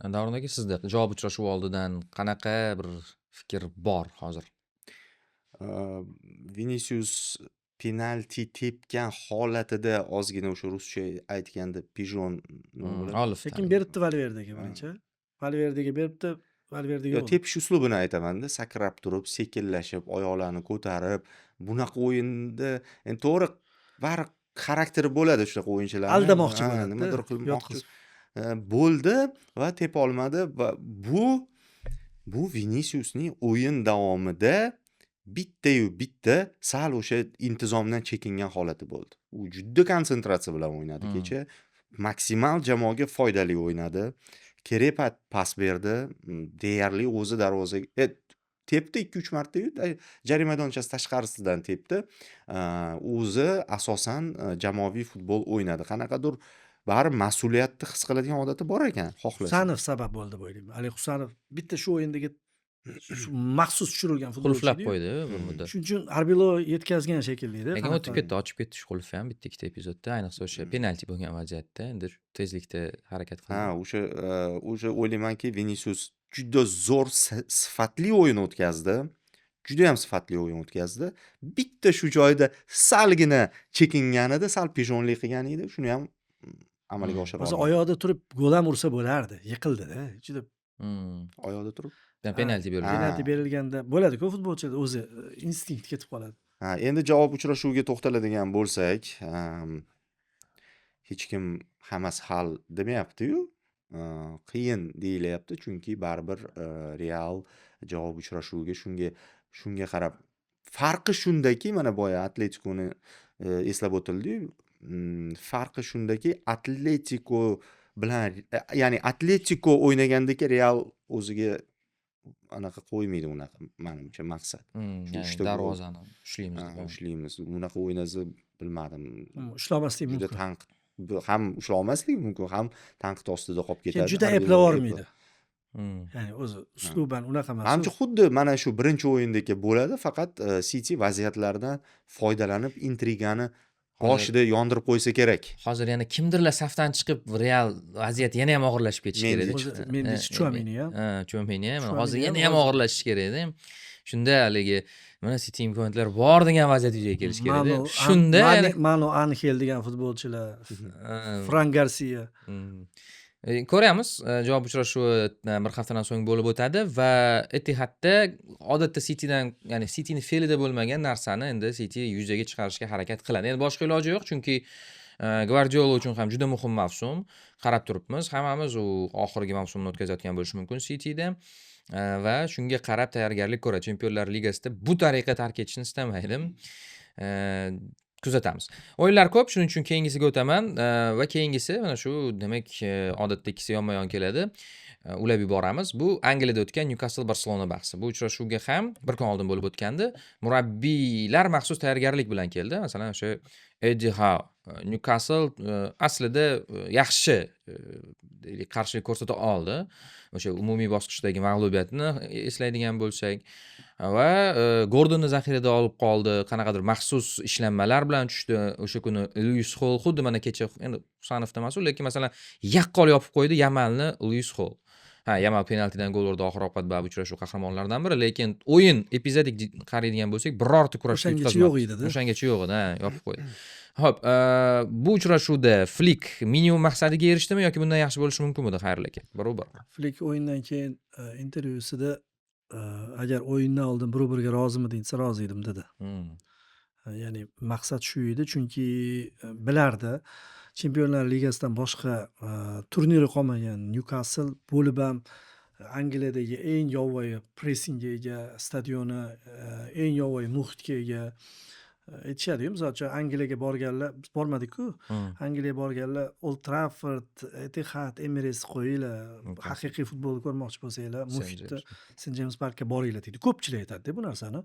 Davron aka, sizda javob uchrashuvi oldidan qanaqa bir fikr bor hozir? Vinicius penalti tepgan holatida ozgina o'sha ruscha aytganda pijon Olif. Lekin beribdi Valverdega birinchi. Valverdega beribdi, Valverdega yo'q. tepish uslubini aytaman-da, sakrab turib, sekinlashib, oyoqlarni ko'tarib, bunaqa o'yinda endi to'g'ri bari xarakteri bo'ladi shunaqa o'yinchilarning. Aldamoqchi bo'ladi. Nimadir qilmoqchi bo'ldi va tepa olmadi va bu Viniciusning o'yin davomida bitta sal o'sha intizomdan chekingan holati bo'ldi. U juda konsentratsiya bilan o'ynadi kecha. Maksimal jamoaga foydali o'ynadi. Kerak pas berdi. Deyarli o'zi darvozaga tepdi 2-3 marta jarima maydonchasi tashqarisidan tepdi. O'zi asosan jamoaviy futbol o'ynadi. Qanaqadir bari mas'uliyatni his qiladigan odati bor ekan, xohlasa. Husanov sabab bo'ldi deb o'ylayman. Ali Husanov bitta shu o'yindagi maxsus tushirilgan futbolchi Qulflab edi-yu. qo'ydi bir muddat. Shuning uchun Arbilo yetkazgan shekilli-da. Lekin o'tib ketdi, ochib ketdi shu qulfni ham bitta-ikkita epizodda, ayniqsa o'sha penalti bo'lgan vaziyatda endi tezlikda harakat Ha, qildi. o'sha o'ylaymanki, Vinisius juda zo'r sifatli o'yin o'tkazdi. Juda ham sifatli o'yin o'tkazdi. Bitta shu joyda salgina chekinganida, sal peshonlik qilgan edi. Shuni ham amalga oshira Hozir olmadi. oyoqda turib gol ham ursa bo'lardi. Yiqildi-da. Juda Oyoqda turib. Penalti ha, berildi. penalti berilganda bo'ladi-ku futbolchida o'zi instinkt ketib qoladi. Ha, endi javob uchrashuviga to'xtaladigan bo'lsak, hech kim hammasi hal demayapti-yu. Qiyin deyilyapti, chunki baribir Real javob uchrashuviga shunga qarab farqi shundaki, mana boya Atletikoni eslab o'tildi-yu. Farqi shundaki, Atletiko bilan, ya'ni Atletiko o'ynagandagi Real o'ziga anaqa qo'ymaydi, unaqa menimcha maqsad. Shu Ya'ni uchta gol. darvozani ushlaymiz deb. Ushlaymiz. Unaqa o'ynasa bilmadim. Ushlamaslik Juda mumkin. tanqid, ham ushlolmasligi mumkin, ham tanqid ostida qolib Keyin ketadi. juda Arbilo eplavormaydi. Hmm. Ya'ni o'zi usluban unaqa emas. Manimcha xuddi mana shu birinchi o'yindagi bo'ladi, faqat City vaziyatlardan foydalanib intrigani boshida yondirib qo'ysa kerak. Hozir yana kimdirlar safdan chiqib Real vaziyat yana ham og'irlashib ketishi kerak edi. O'zi Mendes, Chouameni ham. Ha, Chouameni ham. Chouameni Hozir ham yana ham hozir- og'irlashishi kerak edi. Shunda haligi mana City imkoniyatlari bor degan vaziyat yuzaga kelishi kerak edi. Shunda Mano Angel degan futbolchilar, Ha, Fran Garcia. Ko'ramiz, javob uchrashuvi bir haftadan so'ng bo'lib o'tadi va Etihadda odatda Citydan, ya'ni Cityning fe'lida bo'lmagan narsani endi City yuzaga chiqarishga harakat qiladi. Endi boshqa iloji yo'q, chunki Guardiola uchun ham juda muhim mavsum. Qarab turibmiz, hammamiz u oxirgi mavsumni o'tkazayotgan bo'lishi mumkin Cityda. Va shunga qarab tayyorgarlik ko'radi. Chempionlar Ligasida bu tariqa tark etishni istamaydi. Kuzatamiz. O'yinlar ko'p, shuning uchun keyingisiga o'taman va keyingisi mana shu, demak, odatda ikkisi yonma-yon keladi. Ulab yuboramiz. Bu Angliyada o'tgan Newcastle Barcelona bahsi. Bu uchrashuvga ham bir kun oldin bo'lib o'tgandi. Murabbiylar maxsus tayyorgarlik bilan keldi. Masalan, o'sha Eddie Howe, Newcastle aslida yaxshi qarshilik ko'rsata oldi. O'sha umumiy bosqichdagi mag'lubiyatni eslaydigan bo'lsak va Gordonni zaxirada olib qoldi. Qanaqadir maxsus ishlanmalar bilan tushdi. O'sha kuni Luis Hall xuddi mana kecha, endi Husanovda emas, lekin masalan yaqqol yopib qo'ydi Yamalni Luis Hall. Ha, Yamal penaltidan gol urdi, oxir oqibat bu uchrashuv qahramonlaridan biri, lekin o'yin epizodik qaraydigan bo'lsak, birorta kurashga O'shangacha yo'q edi-da. O'shangacha yo'q edi, yopib qo'ydi. Xo'p, bu uchrashuvda Flick minimum maqsadiga erishdimi yoki bundan yaxshi bo'lishi mumkinmidi, Xayrul aka? Barobar. Flick o'yindan keyin intervyusida agar o'yindan oldin bir-biriga rozimiding desa rozi edim dedi. Ya'ni maqsad shu edi, chunki bilardi Chempionlar Ligasidan boshqa turniri qolmagan Newcastle bo'lib ham Angliyadagi eng yovvoyi pressingga ega stadioni, eng yovvoyi muhitga ega. Aytishadi-yu, misol uchun Angliyaga borganlar, biz bormadik-ku. Angliyaga borganlar Old Trafford, Etihad, Emirates qo'yinglar. Haqiqiy futbolni ko'rmoqchi bo'lsanglar, muhitda St James Parkka boringlar deydi. Ko'pchilik aytadi bu narsani.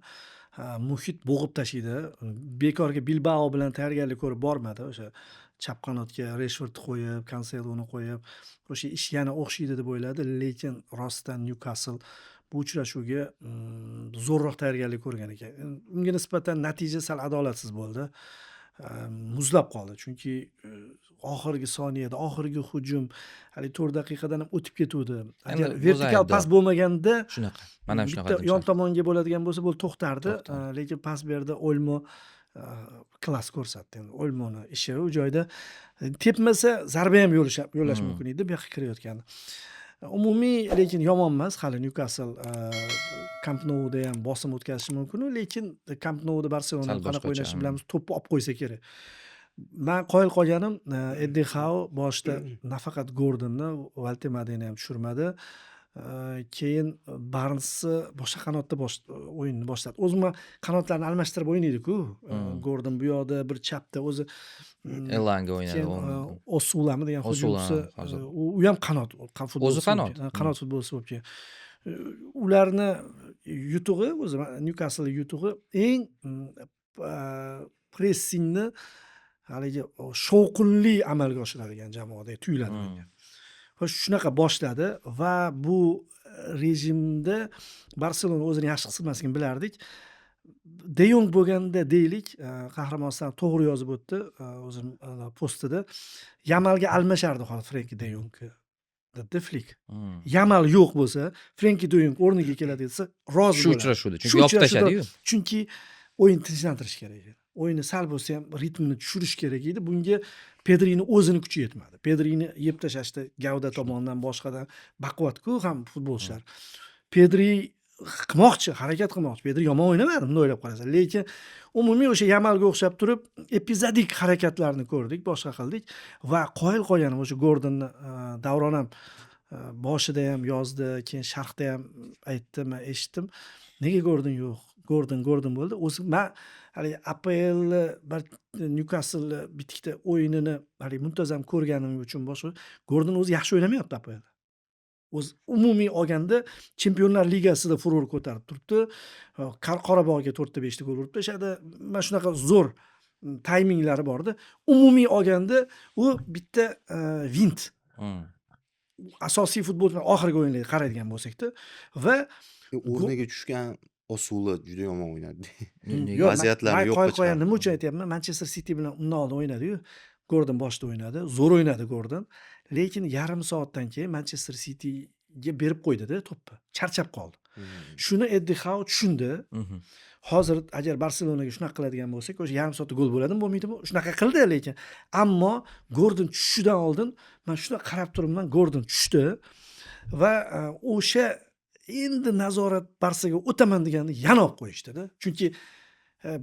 Muhit bo'g'ib tashlaydi. Bekorga Bilbao bilan tayyorgarlik ko'rib bormadi. O'sha chap qanotga Rashford qo'yib, Canceloni qo'yib, o'sha ish yana o'xshaydi deb o'yladi, lekin rostdan Newcastle bu uchrashuvga zo'rroq tayyorgarlik ko'rgan ekan. Unga nisbatan natija sal adolatsiz bo'ldi. Muzlab qoldi, chunki oxirgi soniyada, oxirgi hujum hali 4 daqiqadan ham o'tib ketuvdi. Agar vertikal pas bo'lmaganda, shunaqa. Mana shunaqa. bitta yon tomonga bo'ladigan bo'lsa, bu to'xtardi, lekin pas berdi Olmo klass ko'rsatdi. Endi Olmoni ishi u joyda tepmasa zarba ham yo'llash mumkin edi bu yoqqa kirayotganda. Umumiy lekin yomon emas. Hali Newcastle Camp Nouda ham bosim o'tkazishi mumkin, lekin Camp Nouda Barselona qanaqa o'ynashini bilamiz, to'pni olib qo'ysa kerak. Men qoyil qolganim Eddie Howe boshida nafaqat Gordonni, Valtemadeni ham tushirmadi. Keyin Barnesni boshqa qanotda o'yinni boshladi. O'zim qanotlarni almashtirib o'ynaydi-ku. Gordon bu yoqda, bir chapda o'zi Elanga o'ynadi. Osulami degan hujumchisi, u ham qanot futbolchisi. O'zi qanot. Qanot futbolchisi bo'lib kelgan. Ularni yutug'i, o'zi Newcastle yutug'i eng pressingni haligi shovqinli amalga oshiradigan jamoada tuyuladi menga. Xo'sh, shunaqa boshladi va bu rejimda Barselona o'zini yaxshi his qilmasligini bilardik. De Jong bo'lganda deylik, qahramon Aslan to'g'ri yozib o'tdi, o'zim postida. Yamalga almashardi hozir Frenki de Jongni. Dedi Flik. Yamal yo'q bo'lsa, Frenki de Jong o'rniga keladi desa, rozi Shu bo'lardi. uchrashuvda. Shu Chunki yopib uchrashuvda- tashladi-yu. Chunki o'yin tinchlantirish kerak edi. O'yinni sal bo'lsa ham ritmini tushirish kerak edi. Bunga Pedrini o'zini kuchi yetmadi. Pedrini yeb tashlashda gavda tomonidan boshqadan baquvvat-ku ham futbolchilar. Pedri qilmoqchi, harakat qilmoqchi. Pedri yomon o'ynamadi, bunday o'ylab qarasan. Lekin umumiy o'sha Yamalga o'xshab turib, epizodik harakatlarni ko'rdik, boshqa qildik va qoyil qolganim o'sha Gordonni Davron ham boshida ham yozdi, keyin sharhda ham aytdi, men eshitdim. Nega Gordon yo'q? Gordon bo'ldi. O'zi men hali APL Newcastle bitikda o'yinini hali muntazam ko'rganim uchun boshqa Gordon o'zi yaxshi o'ynamayapti APL. O'zi umumiy olganda Chempionlar Ligasida furor ko'tarib turibdi. Qorabog'ga 4 ta 5 ta gol urib tashladi. Mana shunaqa zo'r tayminglari bor-da. Umumiy olganda u bitta vint. Asosiy futbolchilar oxirgi o'yinlarga qaraydigan bo'lsak-da va O'rniga tushgan Osula juda yomon o'ynadi. Yo'q, Vaziyatlarni men yo'qqa qo'yib qo'ygan chiqardi. nima uchun aytyapman? Manchester City bilan undan oldin o'ynadi-yu. Gordon boshda o'ynadi, zo'r o'ynadi Gordon. Lekin yarim soatdan keyin Manchester Cityga berib qo'ydi-da to'pni. Charchab qoldi. Shuni Eddie Howe tushundi. Hozir agar Barselonaga shunaqa qiladigan bo'lsak, o'sha yarim soatda gol bo'ladimi, bo'lmaydimi? Shunaqa qildi lekin. Ammo Gordon tushishidan oldin men shuna qarab turibman, Gordon tushdi va o'sha endi nazorat Barsaga o'taman deganda yana olib qo'yishdi-da. Chunki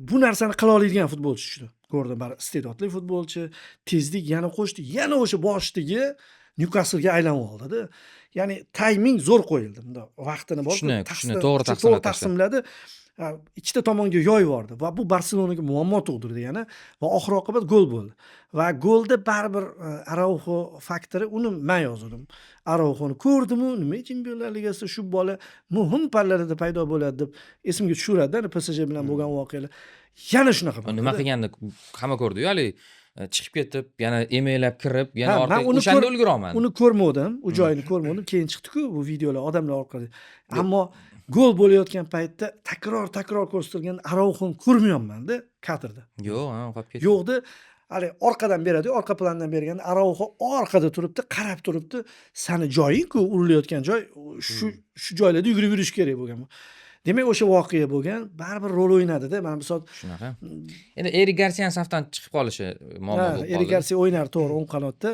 bu narsani qila oladigan futbolchi tushdi. Gordon bar iste'dodli futbolchi, tezlik yana qo'shdi, yana o'sha boshdagi Newcastle'ga aylanib oldi-da. Ya'ni timing zo'r qo'yildi. Bunda vaqtini bor. Shuni to'g'ri taqsimladi. Ikkita tomonga yoy bordi va bu Barselonaga muammo tug'dirdi yana va oxir oqibat gol bo'ldi. Va golda baribir Araujo faktori uni men yozdim. Araujoni ko'rdim-u, nima Chempionlar Ligasida shu bola muhim pallalarda paydo bo'ladi deb esimga tushiradi-da, PSG bilan bo'lgan voqealar. Yana shunaqa bo'ldi. Nima qilganini hamma ko'rdi-yu, hali chiqib ketib, yana emaylab kirib, yana Ha, men orqaga uni o'shanda ulgurolmadim. Uni ko'rmadim, u joyini ko'rmadim. Keyin chiqdi-ku bu videolar odamlar orqali. Ammo gol bo'layotgan paytda takror ko'rsatilgan Araujoni ko'rmayapman-da kadrda. Yo'q, qolib ketdi. Yo'qdi. Hali orqadan beradi, orqa plandan berganda Araujo orqada turibdi, qarab turibdi. Sani joying-ku, urilayotgan joy shu joylarda yugurib yurish kerak bo'lgan. Demak, o'sha voqea bo'lgan, baribir rol o'ynadi-da. Mana misol Shunaqa. Endi Erik Garsiyaning safdan chiqib qolishi muammo bo'lib qoldi. Erik Garsiya o'ynar to'g'ri o'ng qanotda.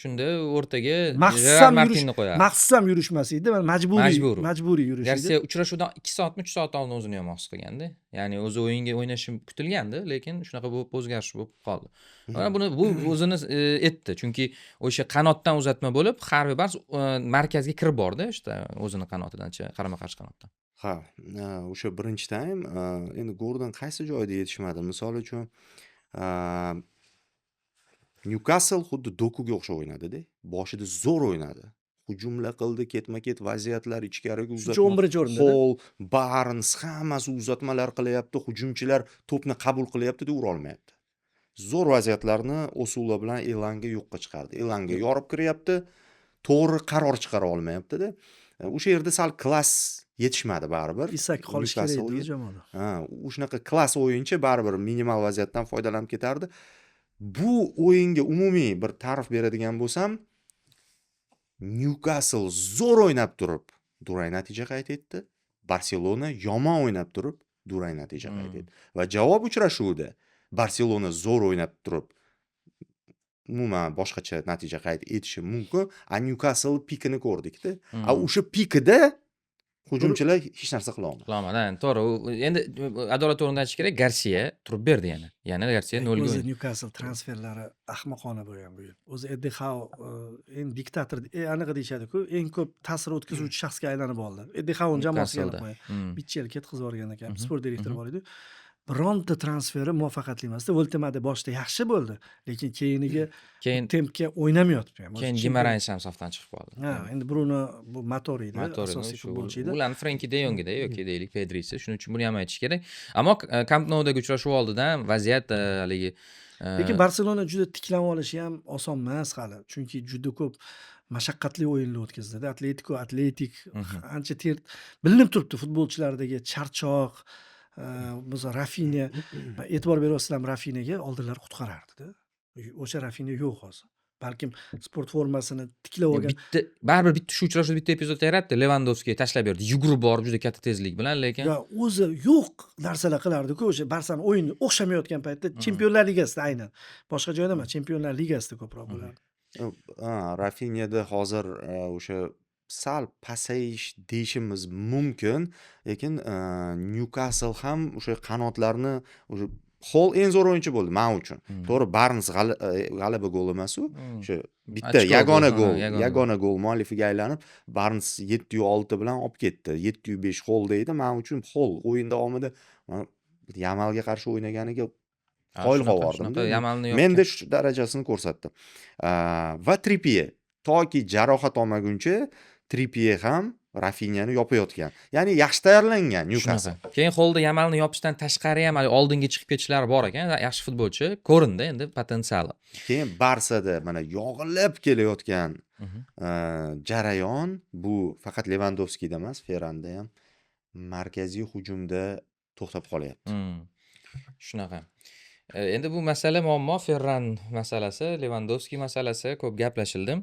Shunda o'rtaga Maxsus Gerard ham Martinni qo'yadi. Maxsus ham yurishmas edi, majburiy yurish edi. Garsiya uchrashuvdan 2 soatmi 3 soat oldin o'zini yomon his qilganda. Ya'ni o'zi o'yinga o'ynashi kutilgandi, lekin shunaqa bo'lib o'zgarish bo'lib qoldi. Mana bu o'zini etdi, chunki o'sha qanotdan uzatma bo'lib, Harvey Barnes markazga kirib bordi, işte o'zini qanotidan-chi, qarama-qarshi qanotdan. Ha, o'sha birinchi taym endi Gordon qaysi joyda yetishmadi? Misol uchun Newcastle xuddi Dokuga o'xshab o'ynadi-da. Boshida zo'r o'ynadi. Hujumlar qildi, ketma-ket vaziyatlar, ichkariga uzatma. 11-o'rinda. Hall, Barnes hammasi uzatmalar qilyapti, hujumchilar to'pni qabul qilyapti-da, ura olmayapti. Zo'r vaziyatlarni Osula bilan Elanga yo'qqa chiqardi. Elanga yorib kiryapti, to'g'ri qaror chiqara olmayapti-da. O'sha yerda sal klass yetishmadi baribir. Isak qolish kerak edi Newcastle- jamoada. Ha, shunaqa klass o'yinchi baribir minimal vaziyatdan foydalanib ketardi. Bu o'yinga umumiy bir ta'rif beradigan bo'lsam, Newcastle zo'r o'ynab turib, durang natija qayd etdi. Barselona yomon o'ynab turib, durang natija qayd etdi. Va javob uchrashuvida Barselona zo'r o'ynab turib, umuman boshqacha natija qayd etishi mumkin. Newcastle pikini ko'rdik-da. O'sha pikida hujumchilar hech narsa qila olmadi. Qilolmadi. To'g'ri. Endi adolat o'rnidan aytish kerak, Garsiya turib berdi yana. Yana Garsiya 0 ga O'zi o'ynadi. Newcastle transferlari ahmoqona bo'lgan bu yil. O'zi Eddie Howe endi diktator, aniq deyishadi-ku, eng ko'p ta'sir o'tkazuvchi shaxsga aylanib oldi. Eddie Howening jamoasiga Newcastle-da. aylanib qo'ygan. Bitta yil ketkazib yuborgan ekan, sport direktori bor edi. Bironta transferi muvaffaqiyatli emasdi. Voltemade boshida yaxshi bo'ldi, lekin keyiniga Keyin tempga o'ynamayotdi ham. keyin Gimarayns ham safdan chiqib qoldi. Ha, endi Bruno bu motor edi, Motori, asosiy shu futbolchi edi. ularni Frenki de Jongida yoki deylik Pedrisi, shuning uchun buni ham aytish kerak. Ammo Camp Nou'dagi uchrashuv oldidan vaziyat haligi Lekin Barselona juda tiklanib olishi ham oson emas hali. Chunki juda ko'p mashaqqatli o'yinlar o'tkazdi-da. Atletik Mhm. ancha bilinib turibdi futbolchilardagi charchoq, bo'lsa Rafinha. Man e'tibor beryapsizlarmi Rafinhaga? Oldinlari qutqarardi-da. O'sha Rafinha yo'q hozir. Balkim sport formasini tiklab olgan. Baribir bitta shu uchrashuvda bitta epizod yaratdi. Levandovskiga tashlab berdi. Yugurib borib juda katta tezlik bilan, lekin Ya o'zi yo'q narsalar qilardi-ku o'sha Barsani o'yini o'xshamayotgan paytda Chempionlar Ligasida aynan. Boshqa joyda emas, Chempionlar Ligasida ko'proq bo'lardi. Rafinyada hozir o'sha sal pasayish deyishimiz mumkin, lekin Newcastle ham o'sha qanotlarni o'sha Hol eng zo'r o'yinchi bo'ldi men uchun. To'g'ri, Barnes g'alaba gol emas-u. O'sha bitta Ochko yagona gol, gol, yagona gol muallifiga aylanib, Barnes 7-6 bilan olib ketdi. 7-5 Hol deydi. Men uchun Hol o'yin davomida Yamalga qarshi o'ynaganiga qoyil qovordim. Yamalni Menda shu darajasini ko'rsatdi. Va Trippier toki jarohat olmaguncha Trippier ham Rafinhani yopayotgan. Ya'ni yaxshi tayyorlangan Newcastle. Keyin Holda Yamalni yopishdan tashqari ham oldinga chiqib ketishlari bor ekan. Yaxshi futbolchi, ko'rindi endi potensiali. Keyin Barsada mana yog'ilib kelayotgan jarayon bu faqat Levandovskida emas, Ferranda ham markaziy hujumda to'xtab qolyapti. Shunaqa. Endi bu masala muammo, Ferran masalasi, Levandovski masalasi ko'p gaplashildi.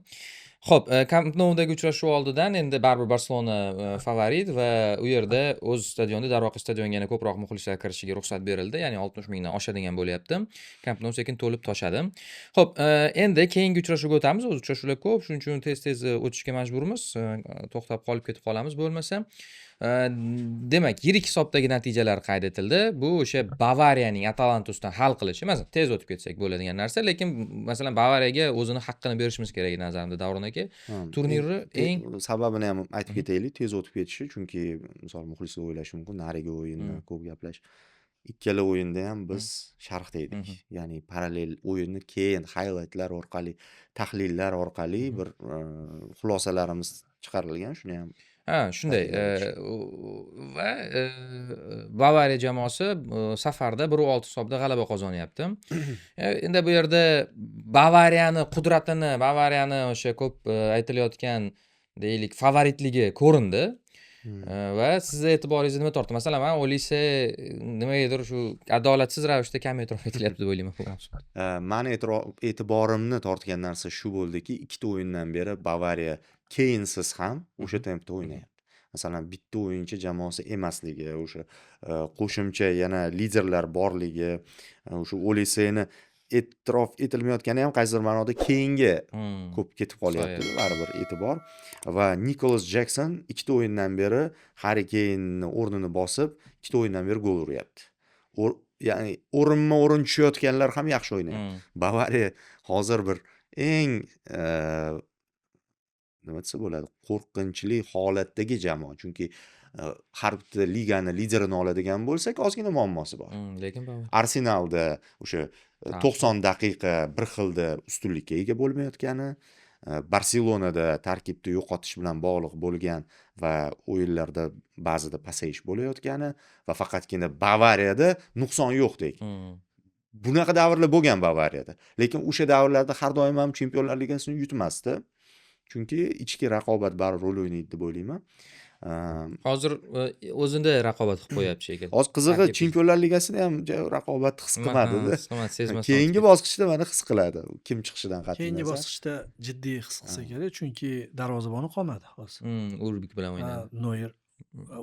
Xo'p, Camp Nou'dagi uchrashuv oldidan endi baribir Barselona favorit va u yerda o'z stadionida, darvoqe stadionga yana ko'proq muxlislar kirishiga ruxsat berildi. Ya'ni 60 mingdan oshadigan bo'lyapti. Camp Nou sekin to'lib toshadi. Xo'p, endi keyingi uchrashuvga o'tamiz. O'z uchrashuvlar ko'p, shuning uchun tez-tez o'tishga majburmiz. To'xtab qolib ketib qolamiz bo'lmasa. Demak, yirik hisobdagi natijalar qayd etildi. Bu o'sha Bavariyaning Atalanta ustidan hal qilishi, masalan, tez o'tib ketsak bo'ladigan narsa, lekin masalan Bavariyaga o'zini haqqini berishimiz kerak nazarimda, Davron aka. Turnirni eng sababini ham aytib ketaylik, tez o'tib ketishi, chunki misol muxlislar o'ylashi mumkin, narigi o'yinni ko'p gaplash. Ikkala o'yinda ham biz sharhda edik. Ya'ni parallel o'yinni keyin highlightlar orqali, tahlillar orqali bir xulosalarimiz chiqarilgan, shuni ham shunday. Va Bavariya jamoasi safarda 1-6 hisobda g'alaba qozonyapti. Endi bu yerda Bavariyani qudratini, Bavariyani o'sha ko'p aytilayotgan deylik favoritligi ko'rindi. Va sizni e'tiboringizni nima tortdi? Masalan, men Olise nimagadir shu adolatsiz ravishda kam e'tirof etilyapti deb o'ylayman bu mavsum. Meni e'tiborimni tortgan narsa shu bo'ldiki, ikkita o'yindan beri Bavariya keyinsiz ham o'sha tempda o'ynayapti. Masalan, bitta o'yinchi jamoasi emasligi, o'sha qo'shimcha yana liderlar borligi, o'sha Oliseni e'tirof etilmayotgani ham qaysidir ma'noda keyinga ko'p ketib qolyapti, baribir e'tibor. Va Nicholas Jackson ikkita o'yindan beri Harry Kane'ni o'rnini bosib, ikkita o'yindan beri gol uryapti. Ya'ni o'rin tushayotganlar ham yaxshi o'ynayapti. Bavariya hozir bir eng nima desa bo'ladi, qo'rqinchli holatdagi jamoa, chunki har bitta ligani liderini oladigan bo'lsak, ozgina muammosi bor. Lekin Arsenalda o'sha 90 daqiqa bir xilda ustunlikka ega bo'lmayotgani, Barselonada tarkibda yo'qotish bilan bog'liq bo'lgan va o'yinlarda ba'zida pasayish bo'layotgani va faqatgina Bavariyada nuqson yo'qdek. Bunaqa davrlar bo'lgan Bavariyada. Lekin o'sha davrlarda har doim ham Chempionlar Ligasini yutmasdi. Chunki ichki raqobat baribir rol o'ynaydi deb o'ylayman. Hozir o'zida raqobat qilib qo'yapti shekilli. Hozir qizig'i Chempionlar Ligasida ham raqobat his qilmadi-da. Keyingi bosqichda mana his qiladi. Kim chiqishidan qat'iy nazar. Keyingi bosqichda jiddiy his qilsa kerak, chunki darvozaboni qolmadi hozir. Urbik bilan o'ynadi. Noyer